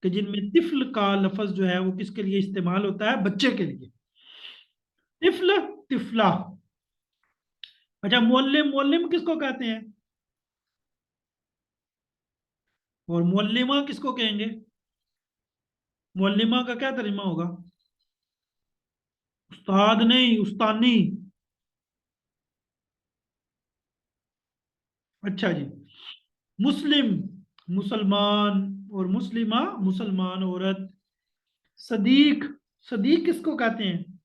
A: कि जिनमें तिफल का लफ्ज जो है वो किसके लिए इस्तेमाल होता है? बच्चे के लिए। तिफल, तिफला। अच्छा, मुअल्लिम, मुअल्लिम किसको कहते हैं? और मुअल्लिमा किसको कहेंगे? मुअल्लिमा का क्या तर्जुमा होगा? उस्ताद नहीं, उस्तानी। अच्छा जी। मुस्लिम, मुसलमान, और मुस्लिमा, मुसलमान औरत। सदीक, सदीक किसको कहते हैं?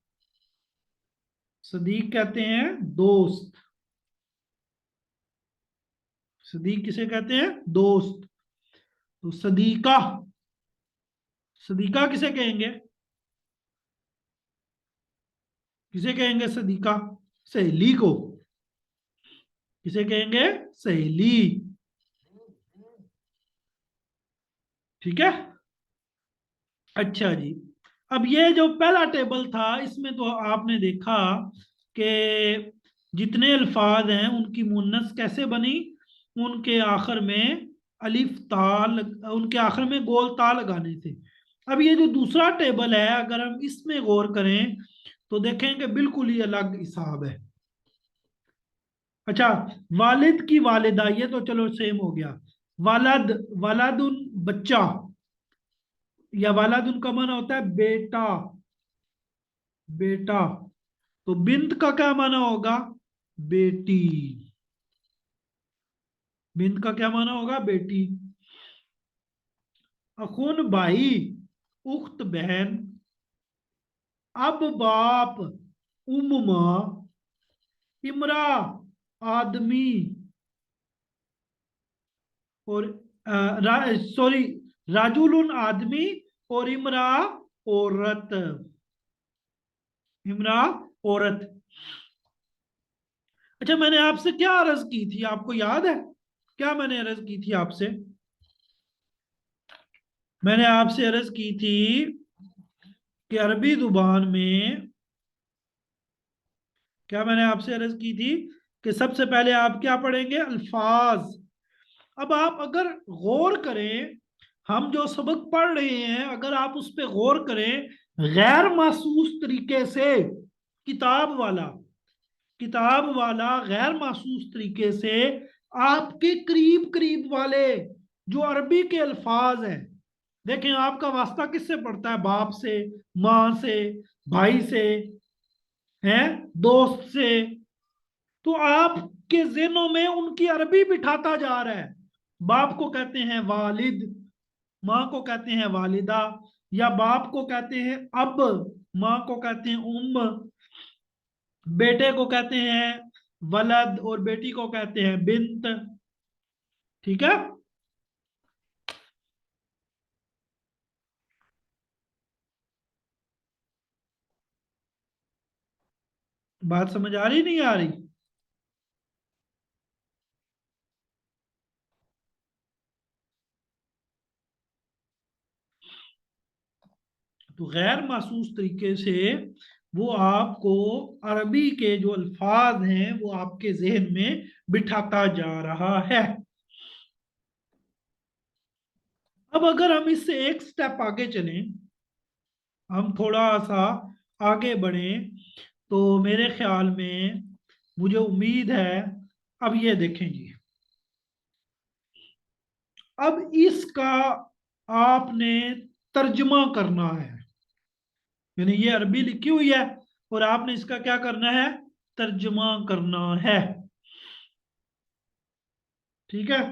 A: सदीक कहते हैं दोस्त। सदीक किसे कहते हैं? दोस्त। तो सदीका, सदीका किसे कहेंगे? किसे कहेंगे सदीका? सहेली को। किसे कहेंगे? सहेली। ठीक है। अच्छा जी। अब ये जो पहला टेबल था, इसमें तो आपने देखा कि जितने अल्फाज हैं उनकी मुन्नस कैसे बनी, उनके आखिर में अलिफ ताल, उनके आखिर में गोल ता लगाने से। अब ये जो दूसरा टेबल है, अगर हम इसमें गौर करें तो देखें कि बिल्कुल ही अलग हिसाब है। अच्छा, वालिद की वालिदा, ये तो चलो सेम हो गया। वालद, वालादुन बच्चा, या वालादुन का माना होता है बेटा, बेटा। तो बिंत का क्या माना होगा? बेटी। बिंत का क्या माना होगा? बेटी। अखुन भाई, उख्त बहन। अब बाप, उम्मा। इमरा, आदमी। और सॉरी, राजुलुन आदमी, और इमरा औरत, इमरा औरत। अच्छा, मैंने आपसे क्या अर्ज की थी, आपको याद है? क्या मैंने अर्ज की थी आपसे? मैंने आपसे अर्ज की थी कि अरबी जुबान में, क्या मैंने आपसे अर्ज की थी कि सबसे पहले आप क्या पढ़ेंगे? अल्फाज। अब आप अगर गौर करें, हम जो सबक पढ़ रहे हैं अगर आप उस पर गौर करें, गैर महसूस तरीके से, किताब वाला, किताब वाला गैर महसूस तरीके से आपके करीब करीब वाले जो अरबी के अल्फाज हैं, देखें आपका वास्ता किससे पड़ता है? बाप से, माँ से, भाई से, हैं, दोस्त से। तो आपके ज़हनों में उनकी अरबी बिठाता जा रहा है। बाप को कहते हैं वालिद, माँ को कहते हैं वालिदा, या बाप को कहते हैं अब, माँ को कहते हैं उम्म, बेटे को कहते हैं वलद, और बेटी को कहते हैं बिंत। ठीक है। बात समझ आ रही नहीं आ रही? तो गैर महसूस तरीके से वो आपको अरबी के जो अल्फाज हैं वो आपके जहन में बिठाता जा रहा है। अब अगर हम इससे एक स्टेप आगे चलें, हम थोड़ा सा आगे बढ़ें, तो मेरे ख्याल में, मुझे उम्मीद है, अब ये देखें जी, अब इसका आपने तर्जमा करना है। यानी ये अरबी लिखी हुई है और आपने इसका क्या करना है? तर्जमा करना है। ठीक है।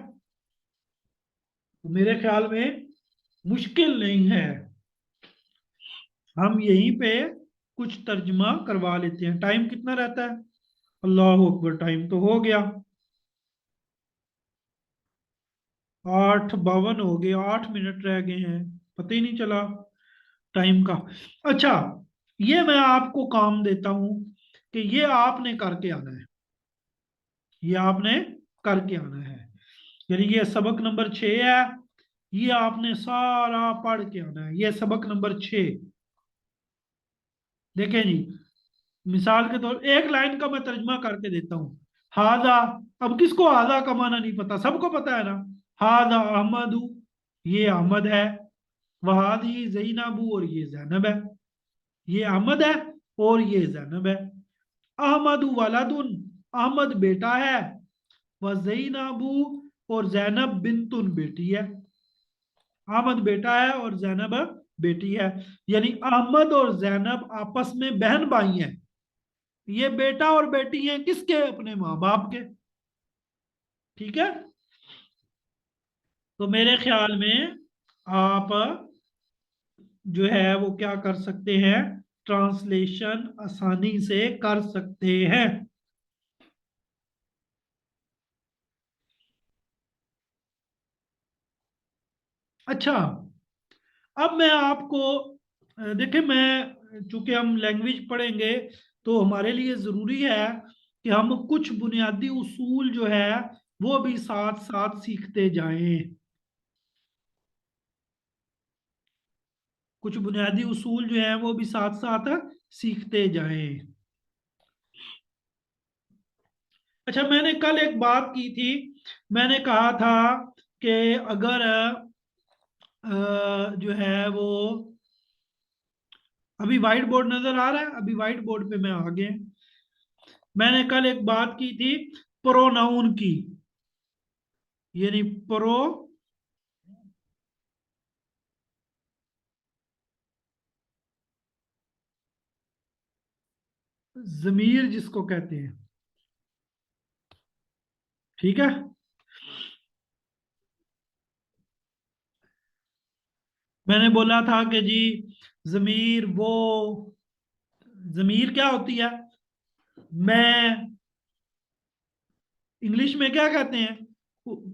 A: तो मेरे ख्याल में मुश्किल नहीं है, हम यहीं पे कुछ तर्जमा करवा लेते हैं। टाइम कितना रहता है? अल्लाह अकबर, टाइम तो हो गया, 8:52 हो गए, 8 मिनट रह गए हैं, पता ही नहीं चला टाइम का। अच्छा, ये मैं आपको काम देता हूं कि ये आपने करके आना है, ये आपने करके आना है। यानी ये सबक नंबर 6 है, ये आपने सारा पढ़ के आना है, ये सबक नंबर 6। देखें जी, मिसाल के तौर, एक लाइन का मैं तर्जमा करके देता हूँ। हाजा, अब किसको हाजा का माना नहीं पता? सबको पता है ना। हाजा अहमदू, ये अहमद है। वहादी जैनबू, और ये जैनब है। ये अहमद है और ये जैनब है। अहमद वलदुन, अहमद बेटा है। व जैनबू, और जैनब बिनतुन बेटी है। अहमद बेटा है और जैनब बेटी है। यानी अहमद और जैनब आपस में बहन भाई हैं। ये बेटा और बेटी हैं किसके? अपने माँ बाप के। ठीक है। तो मेरे ख्याल में आप जो है वो क्या कर सकते हैं? ट्रांसलेशन आसानी से कर सकते हैं। अच्छा, अब मैं आपको देखिए, मैं चूंकि हम लैंग्वेज पढ़ेंगे तो हमारे लिए ज़रूरी है कि हम कुछ बुनियादी उसूल जो है वो भी साथ साथ सीखते जाएं। कुछ बुनियादी उसूल जो है वो भी साथ साथ सीखते जाएं। अच्छा, मैंने कल एक बात की थी, मैंने कहा था कि अगर जो है वो, अभी वाइट बोर्ड नजर आ रहा है? अभी वाइट बोर्ड पे मैं आ गए। मैंने कल एक बात की थी प्रोनाउन की, यानी प्रो जमीर जिसको कहते हैं। ठीक है। मैंने बोला था कि जी जमीर वो, जमीर क्या होती है? मैं, इंग्लिश में क्या कहते हैं? उ-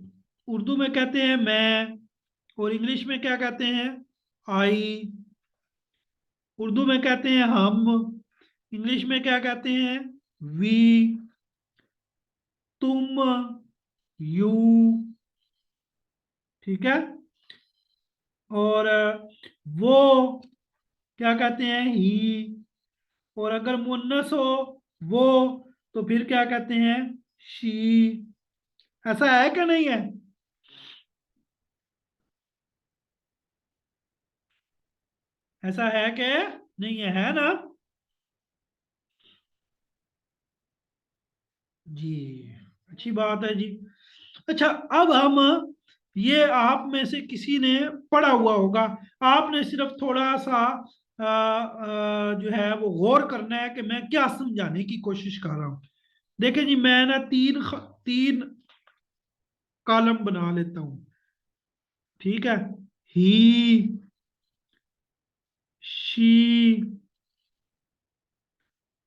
A: उर्दू में कहते हैं मैं, और इंग्लिश में क्या कहते हैं? आई। उर्दू में कहते हैं हम, इंग्लिश में क्या कहते हैं? वी। तुम, यू। ठीक है। और वो क्या कहते हैं? ही। और अगर मुन्नस हो वो, तो फिर क्या कहते हैं? शी। ऐसा है क्या नहीं है? ऐसा है क्या नहीं है? है ना? जी, अच्छी बात है जी। अच्छा, अब हम, ये आप में से किसी ने पढ़ा हुआ होगा, आपने सिर्फ थोड़ा सा जो है वो गौर करना है कि मैं क्या समझाने की कोशिश कर रहा हूं। देखिए जी, मैं ना तीन कॉलम बना लेता हूं। ठीक है। ही, शी,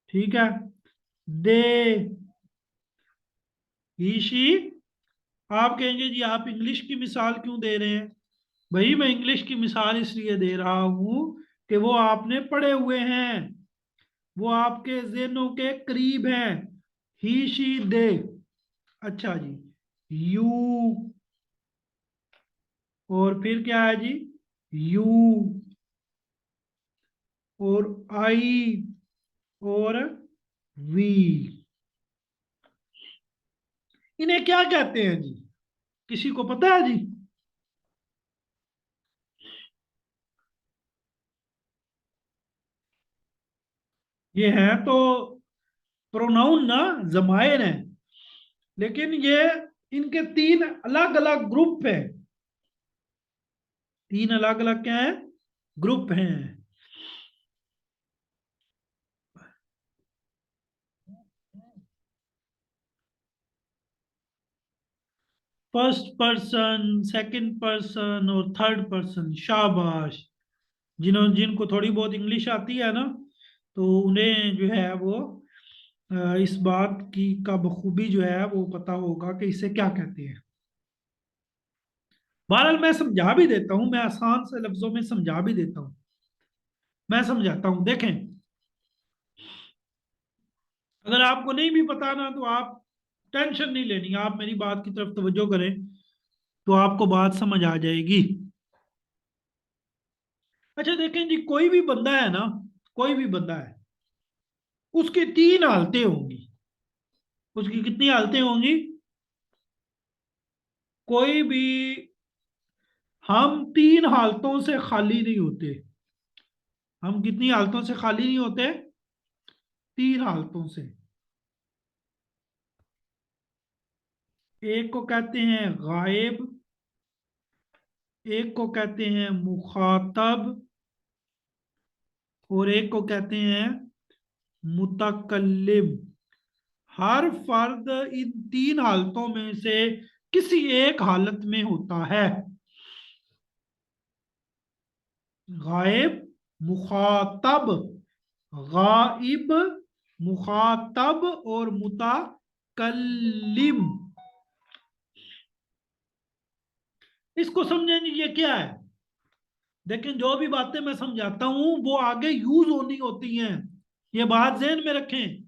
A: ठीक है, दे, ही शी। आप कहेंगे जी आप इंग्लिश की मिसाल क्यों दे रहे हैं? भाई मैं इंग्लिश की मिसाल इसलिए दे रहा हूं कि वो आपने पढ़े हुए हैं, वो आपके ज़हनों के करीब हैं। ही शी दे। अच्छा जी, यू, और फिर क्या है जी, यू, और आई, और वी। इन्हें क्या कहते हैं जी? किसी को पता है जी? ये है तो प्रोनाउन ना, जमायर है, लेकिन ये इनके तीन अलग अलग ग्रुप है। तीन अलग अलग क्या है? ग्रुप हैं। फर्स्ट पर्सन, सेकंड पर्सन और थर्ड पर्सन। शाबाश। जिनको थोड़ी बहुत इंग्लिश आती है ना, तो उन्हें जो है वो इस बात की का बखूबी जो है वो पता होगा कि इसे क्या कहते हैं। बहरहाल मैं समझा भी देता हूं, मैं आसान से लफ्जों में समझा भी देता हूं। मैं समझाता हूं, देखें। अगर आपको नहीं भी पता ना, तो आप टेंशन नहीं लेनी, आप मेरी बात की तरफ तवज्जो करें तो आपको बात समझ आ जाएगी। अच्छा देखें जी, कोई भी बंदा है ना, कोई भी बंदा है, उसकी तीन हालतें होंगी। उसकी कितनी हालतें होंगी? कोई भी, हम तीन हालतों से खाली नहीं होते। हम कितनी हालतों से खाली नहीं होते? तीन हालतों से। एक को कहते हैं गायब, एक को कहते हैं मुखातब, और एक को कहते हैं मुतकल्लिम। हर फर्द इन तीन हालतों में से किसी एक हालत में होता है। गायब, मुखातब, गाइब, मुखातब और मुतकल्लिम। इसको समझेंगे ये क्या है? लेकिन जो भी बातें मैं समझाता हूं वो आगे यूज होनी होती हैं, ये बात ज़हन में रखें।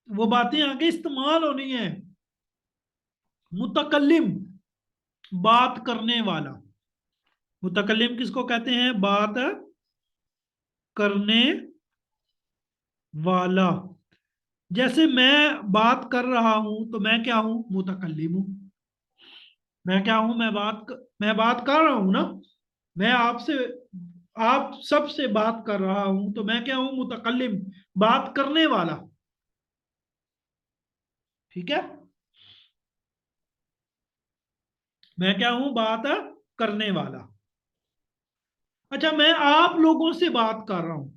A: वो बातें आगे इस्तेमाल होनी है। मुतकल्लिम, बात करने वाला। मुतकल्लिम किसको कहते हैं? बात करने वाला। जैसे मैं बात कर रहा हूं तो मैं क्या हूं? मुतकल्लिम हूं। मैं क्या हूं? मैं बात कर रहा हूं ना। मैं आपसे, आप सबसे बात कर रहा हूं तो मैं क्या हूं? मुतकल्लिम, बात करने वाला। ठीक है, मैं क्या हूं? बात करने वाला। अच्छा, मैं आप लोगों से बात कर रहा हूं।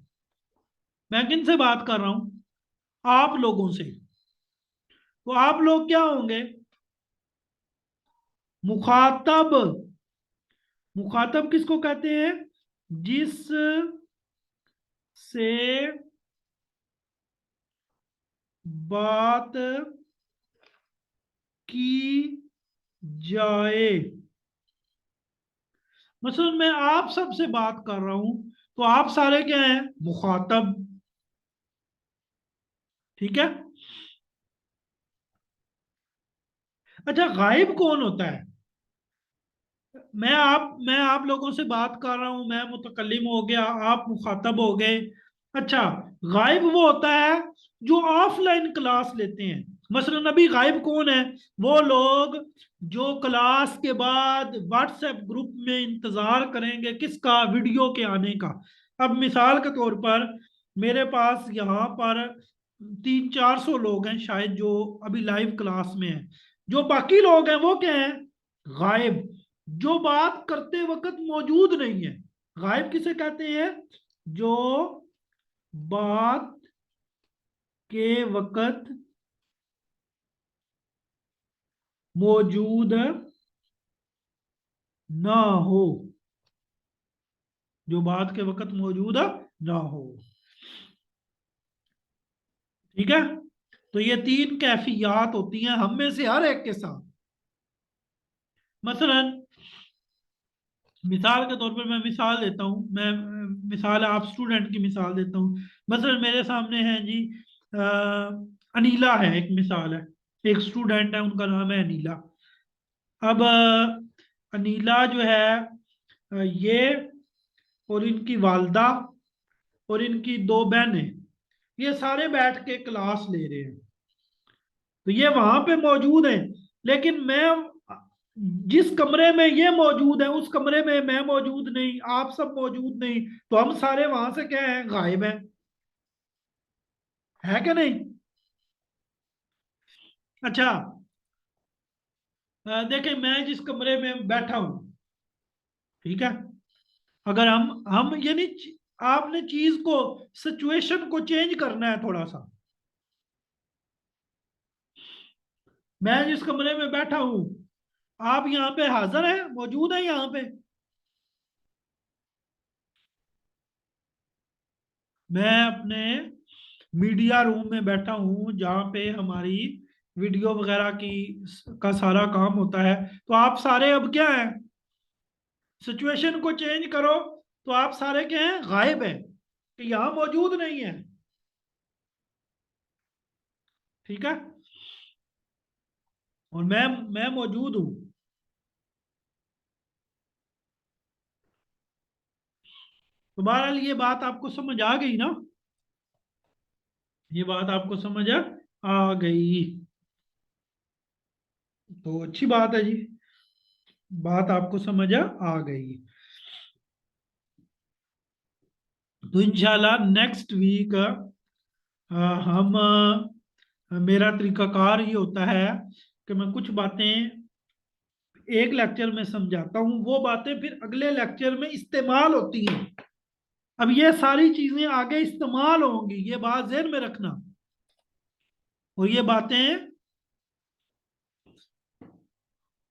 A: मैं किन से बात कर रहा हूं? आप लोगों से। तो आप लोग क्या होंगे? मुखातब। मुखातब किसको कहते हैं? जिस से बात की जाए। मसलन मैं आप सबसे बात कर रहा हूं, तो आप सारे क्या हैं? मुखातब। ठीक है। अच्छा, गायब कौन होता है? मैं आप लोगों से बात कर रहा हूं, मैं मुतकल्लिम हो गया, आप मुखातब हो गए। अच्छा, गायब वो होता है जो ऑफलाइन क्लास लेते हैं। मसलन अभी गायब कौन है? वो लोग जो क्लास के बाद व्हाट्सएप ग्रुप में इंतजार करेंगे किसका? वीडियो के आने का। अब मिसाल के तौर पर मेरे पास यहाँ पर 300-400 लोग हैं शायद जो अभी लाइव क्लास में हैं। जो बाकी लोग हैं वो क्या है? गायब, जो बात करते वक्त मौजूद नहीं है। गायब किसे कहते हैं? जो बात के वक्त मौजूद ना हो। जो बात के वक्त मौजूद ना हो। ठीक है। तो ये 3 कैफियत होती हैं हम में से हर एक के साथ। मसलन मिसाल के तौर पर मैं मिसाल देता हूँ, मैं मिसाल आप स्टूडेंट की मिसाल देता हूँ। मसलन मेरे सामने है जी अनीला है, एक मिसाल है, एक स्टूडेंट है, उनका नाम है अनीला। अब अनीला जो है ये और इनकी वालदा और इनकी 2 बहनें, ये सारे बैठ के क्लास ले रहे हैं। तो ये वहां पे मौजूद है, लेकिन मैं जिस कमरे में ये मौजूद है उस कमरे में मैं मौजूद नहीं, आप सब मौजूद नहीं, तो हम सारे वहां से क्या हैं, गायब हैं, है कि नहीं? अच्छा, देखें मैं जिस कमरे में बैठा हूं, ठीक है, अगर हम यानी आपने चीज को, सिचुएशन को चेंज करना है थोड़ा सा। मैं जिस कमरे में बैठा हूं, आप यहाँ पे हाजिर हैं, मौजूद है यहाँ पे। मैं अपने मीडिया रूम में बैठा हूँ जहाँ पे हमारी वीडियो वगैरह की का सारा काम होता है। तो आप सारे अब क्या हैं, सिचुएशन को चेंज करो, तो आप सारे क्या हैं, गायब हैं, कि यहाँ मौजूद नहीं है। ठीक है, और मैं मौजूद हूँ। तो बहरहाल ये बात आपको समझ आ गई ना? ये बात आपको समझ आ गई, तो अच्छी बात है जी, बात आपको समझ आ गई। तो इंशाल्लाह नेक्स्ट वीक हम मेरा तरीकाकार ये होता है कि मैं कुछ बातें एक लेक्चर में समझाता हूँ, वो बातें फिर अगले लेक्चर में इस्तेमाल होती हैं। अब ये सारी चीजें आगे इस्तेमाल होंगी, ये बात ज़हन में रखना। और ये बातें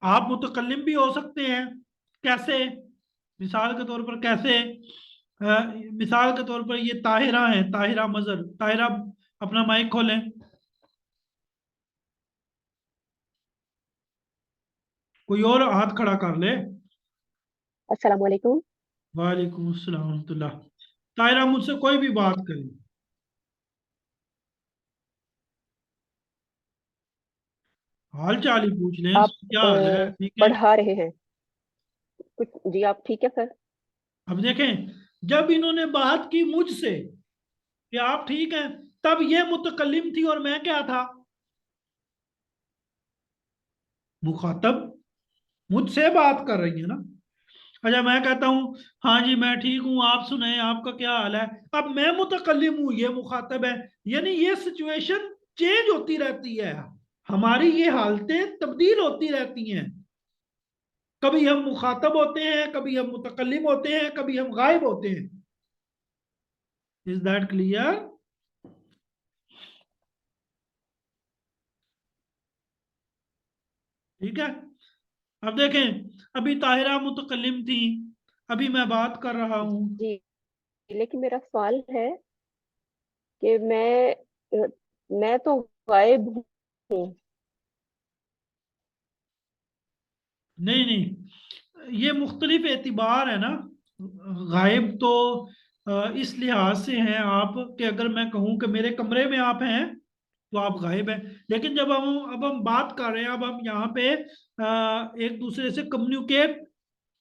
A: आप मुतकल्लिम भी हो सकते हैं। कैसे? मिसाल के तौर पर कैसे? मिसाल के तौर पर ये ताहिरा है, ताहिरा मजहर, ताहिरा अपना माइक खोलें। कोई और हाथ खड़ा कर ले।
E: अस्सलाम वालेकुम।
A: वालेकुम अस्सलाम व रहमतुल्लाह। ताहिरा मुझसे कोई भी बात करे, हाल चाल ही पूछ लें,
E: आप
A: क्या हाल है, ठीक है?
E: पढ़ा रहे हैं कुछ? जी आप ठीक है सर?
A: अब देखें, जब इन्होंने बात की मुझसे कि आप ठीक हैं, तब ये मुतकल्लिम थी और मैं क्या था, मुखातब। मुझसे बात कर रही है ना। अच्छा, मैं कहता हूँ हाँ जी मैं ठीक हूँ, आप सुनाएं आपका क्या हाल है, अब मैं मुतकल्लिम हूँ, ये मुखातब है। यानी ये सिचुएशन चेंज होती रहती है, हमारी ये हालतें तब्दील होती रहती हैं। कभी हम मुखातब होते हैं, कभी हम मुतकल्लिम होते हैं, कभी हम गायब होते हैं। Is that clear? ठीक है, अब देखें, अभी ताहिरा मुतकल्लिम थी, अभी मैं बात कर रहा हूं।
E: जी, लेकिन मेरा सवाल है कि मैं तो गायब हूँ।
A: नहीं नहीं, ये मुख्तलिफ एतबार है ना। गायब तो इस लिहाज से हैं आप कि अगर मैं कहूँ कि मेरे कमरे में आप हैं तो आप गायब हैं। लेकिन जब हम बात कर रहे हैं, अब हम यहाँ पे एक दूसरे से कम्युनिकेट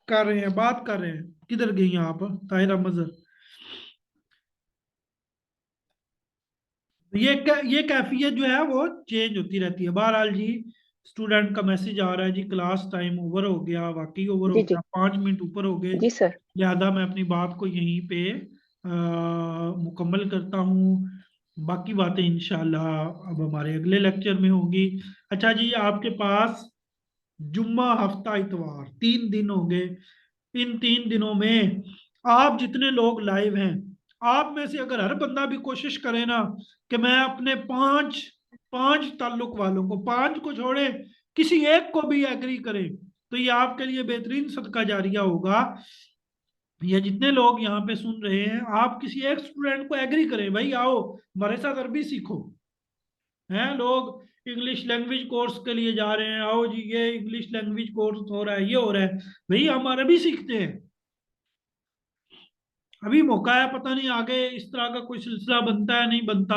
A: कर रहे हैं, बात कर रहे हैं। किधर गई हैं आप ताहिरा मजहर? ये कैफियत जो है वो चेंज होती रहती है। बहरहाल जी, स्टूडेंट का मैसेज आ रहा है जी, क्लास टाइम ओवर हो गया, वाकई ओवर हो
E: जी
A: गया,
E: जी
A: 5 मिनट ऊपर हो गए।
E: जी सर।
A: लिहाजा मैं अपनी बात को यहीं पे मुकम्मल करता हूँ। बाकी बातें इंशाल्लाह अब हमारे अगले लेक्चर में होंगी। अच्छा जी, आपके पास जुम्मा, हफ्ता, इतवार 3 दिन होंगे। इन 3 दिनों में आप जितने लोग लाइव हैं, आप में से अगर हर बंदा भी कोशिश करे ना कि मैं अपने पांच पांच ताल्लुक वालों को, 5 को छोड़े, किसी एक को भी एग्री करे, तो ये आपके लिए बेहतरीन सदका जारिया होगा। ये जितने लोग यहाँ पे सुन रहे हैं, आप किसी एक स्टूडेंट को एग्री करें, भाई आओ हमारे साथ अरबी सीखो। हैं लोग इंग्लिश लैंग्वेज कोर्स के लिए जा रहे हैं, आओ जी ये इंग्लिश लैंग्वेज कोर्स हो रहा है, ये हो रहा है। भाई हम अरबी सीखते हैं, अभी मौका है, पता नहीं आगे इस तरह का कोई सिलसिला बनता है नहीं बनता,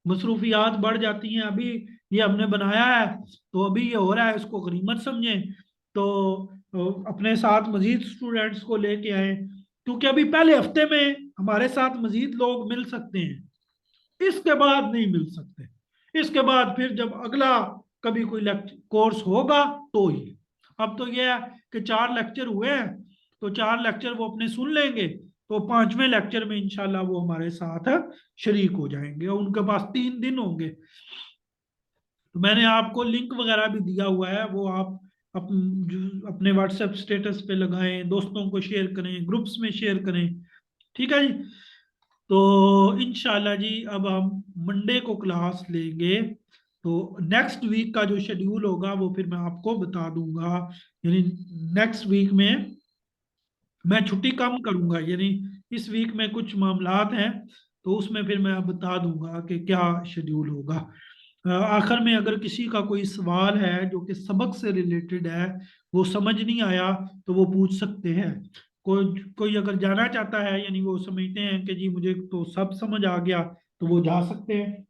A: मसरूफियात बढ़ जाती हैं। अभी ये हमने बनाया है तो अभी ये हो रहा है, इसको गनीमत समझें। तो अपने साथ मजीद स्टूडेंट्स को लेके आए, क्योंकि अभी पहले हफ्ते में हमारे साथ मजीद लोग मिल सकते हैं, इसके बाद नहीं मिल सकते। इसके बाद फिर जब अगला कभी कोई कोर्स होगा तो ही। अब तो यह है कि 4 लेक्चर हुए हैं, तो 4 लेक्चर वो अपने सुन लेंगे, तो 5वें लेक्चर में इंशाल्लाह वो हमारे साथ शरीक हो जाएंगे, और उनके पास 3 दिन होंगे। तो मैंने आपको लिंक वगैरह भी दिया हुआ है, वो आप अपने व्हाट्सएप स्टेटस पे लगाएं, दोस्तों को शेयर करें, ग्रुप्स में शेयर करें। ठीक है जी। तो इंशाल्लाह जी अब हम मंडे को क्लास लेंगे, तो नेक्स्ट वीक का जो शेड्यूल होगा वो फिर मैं आपको बता दूंगा। यानी नेक्स्ट वीक में मैं छुट्टी कम करूंगा, यानी इस वीक में कुछ मामलात हैं, तो उसमें फिर मैं बता दूंगा कि क्या शेड्यूल होगा। आखिर में अगर किसी का कोई सवाल है जो कि सबक से रिलेटेड है, वो समझ नहीं आया, तो वो पूछ सकते हैं। कोई अगर जाना चाहता है, यानी वो समझते हैं कि जी मुझे तो सब समझ आ गया, तो वो जा सकते हैं।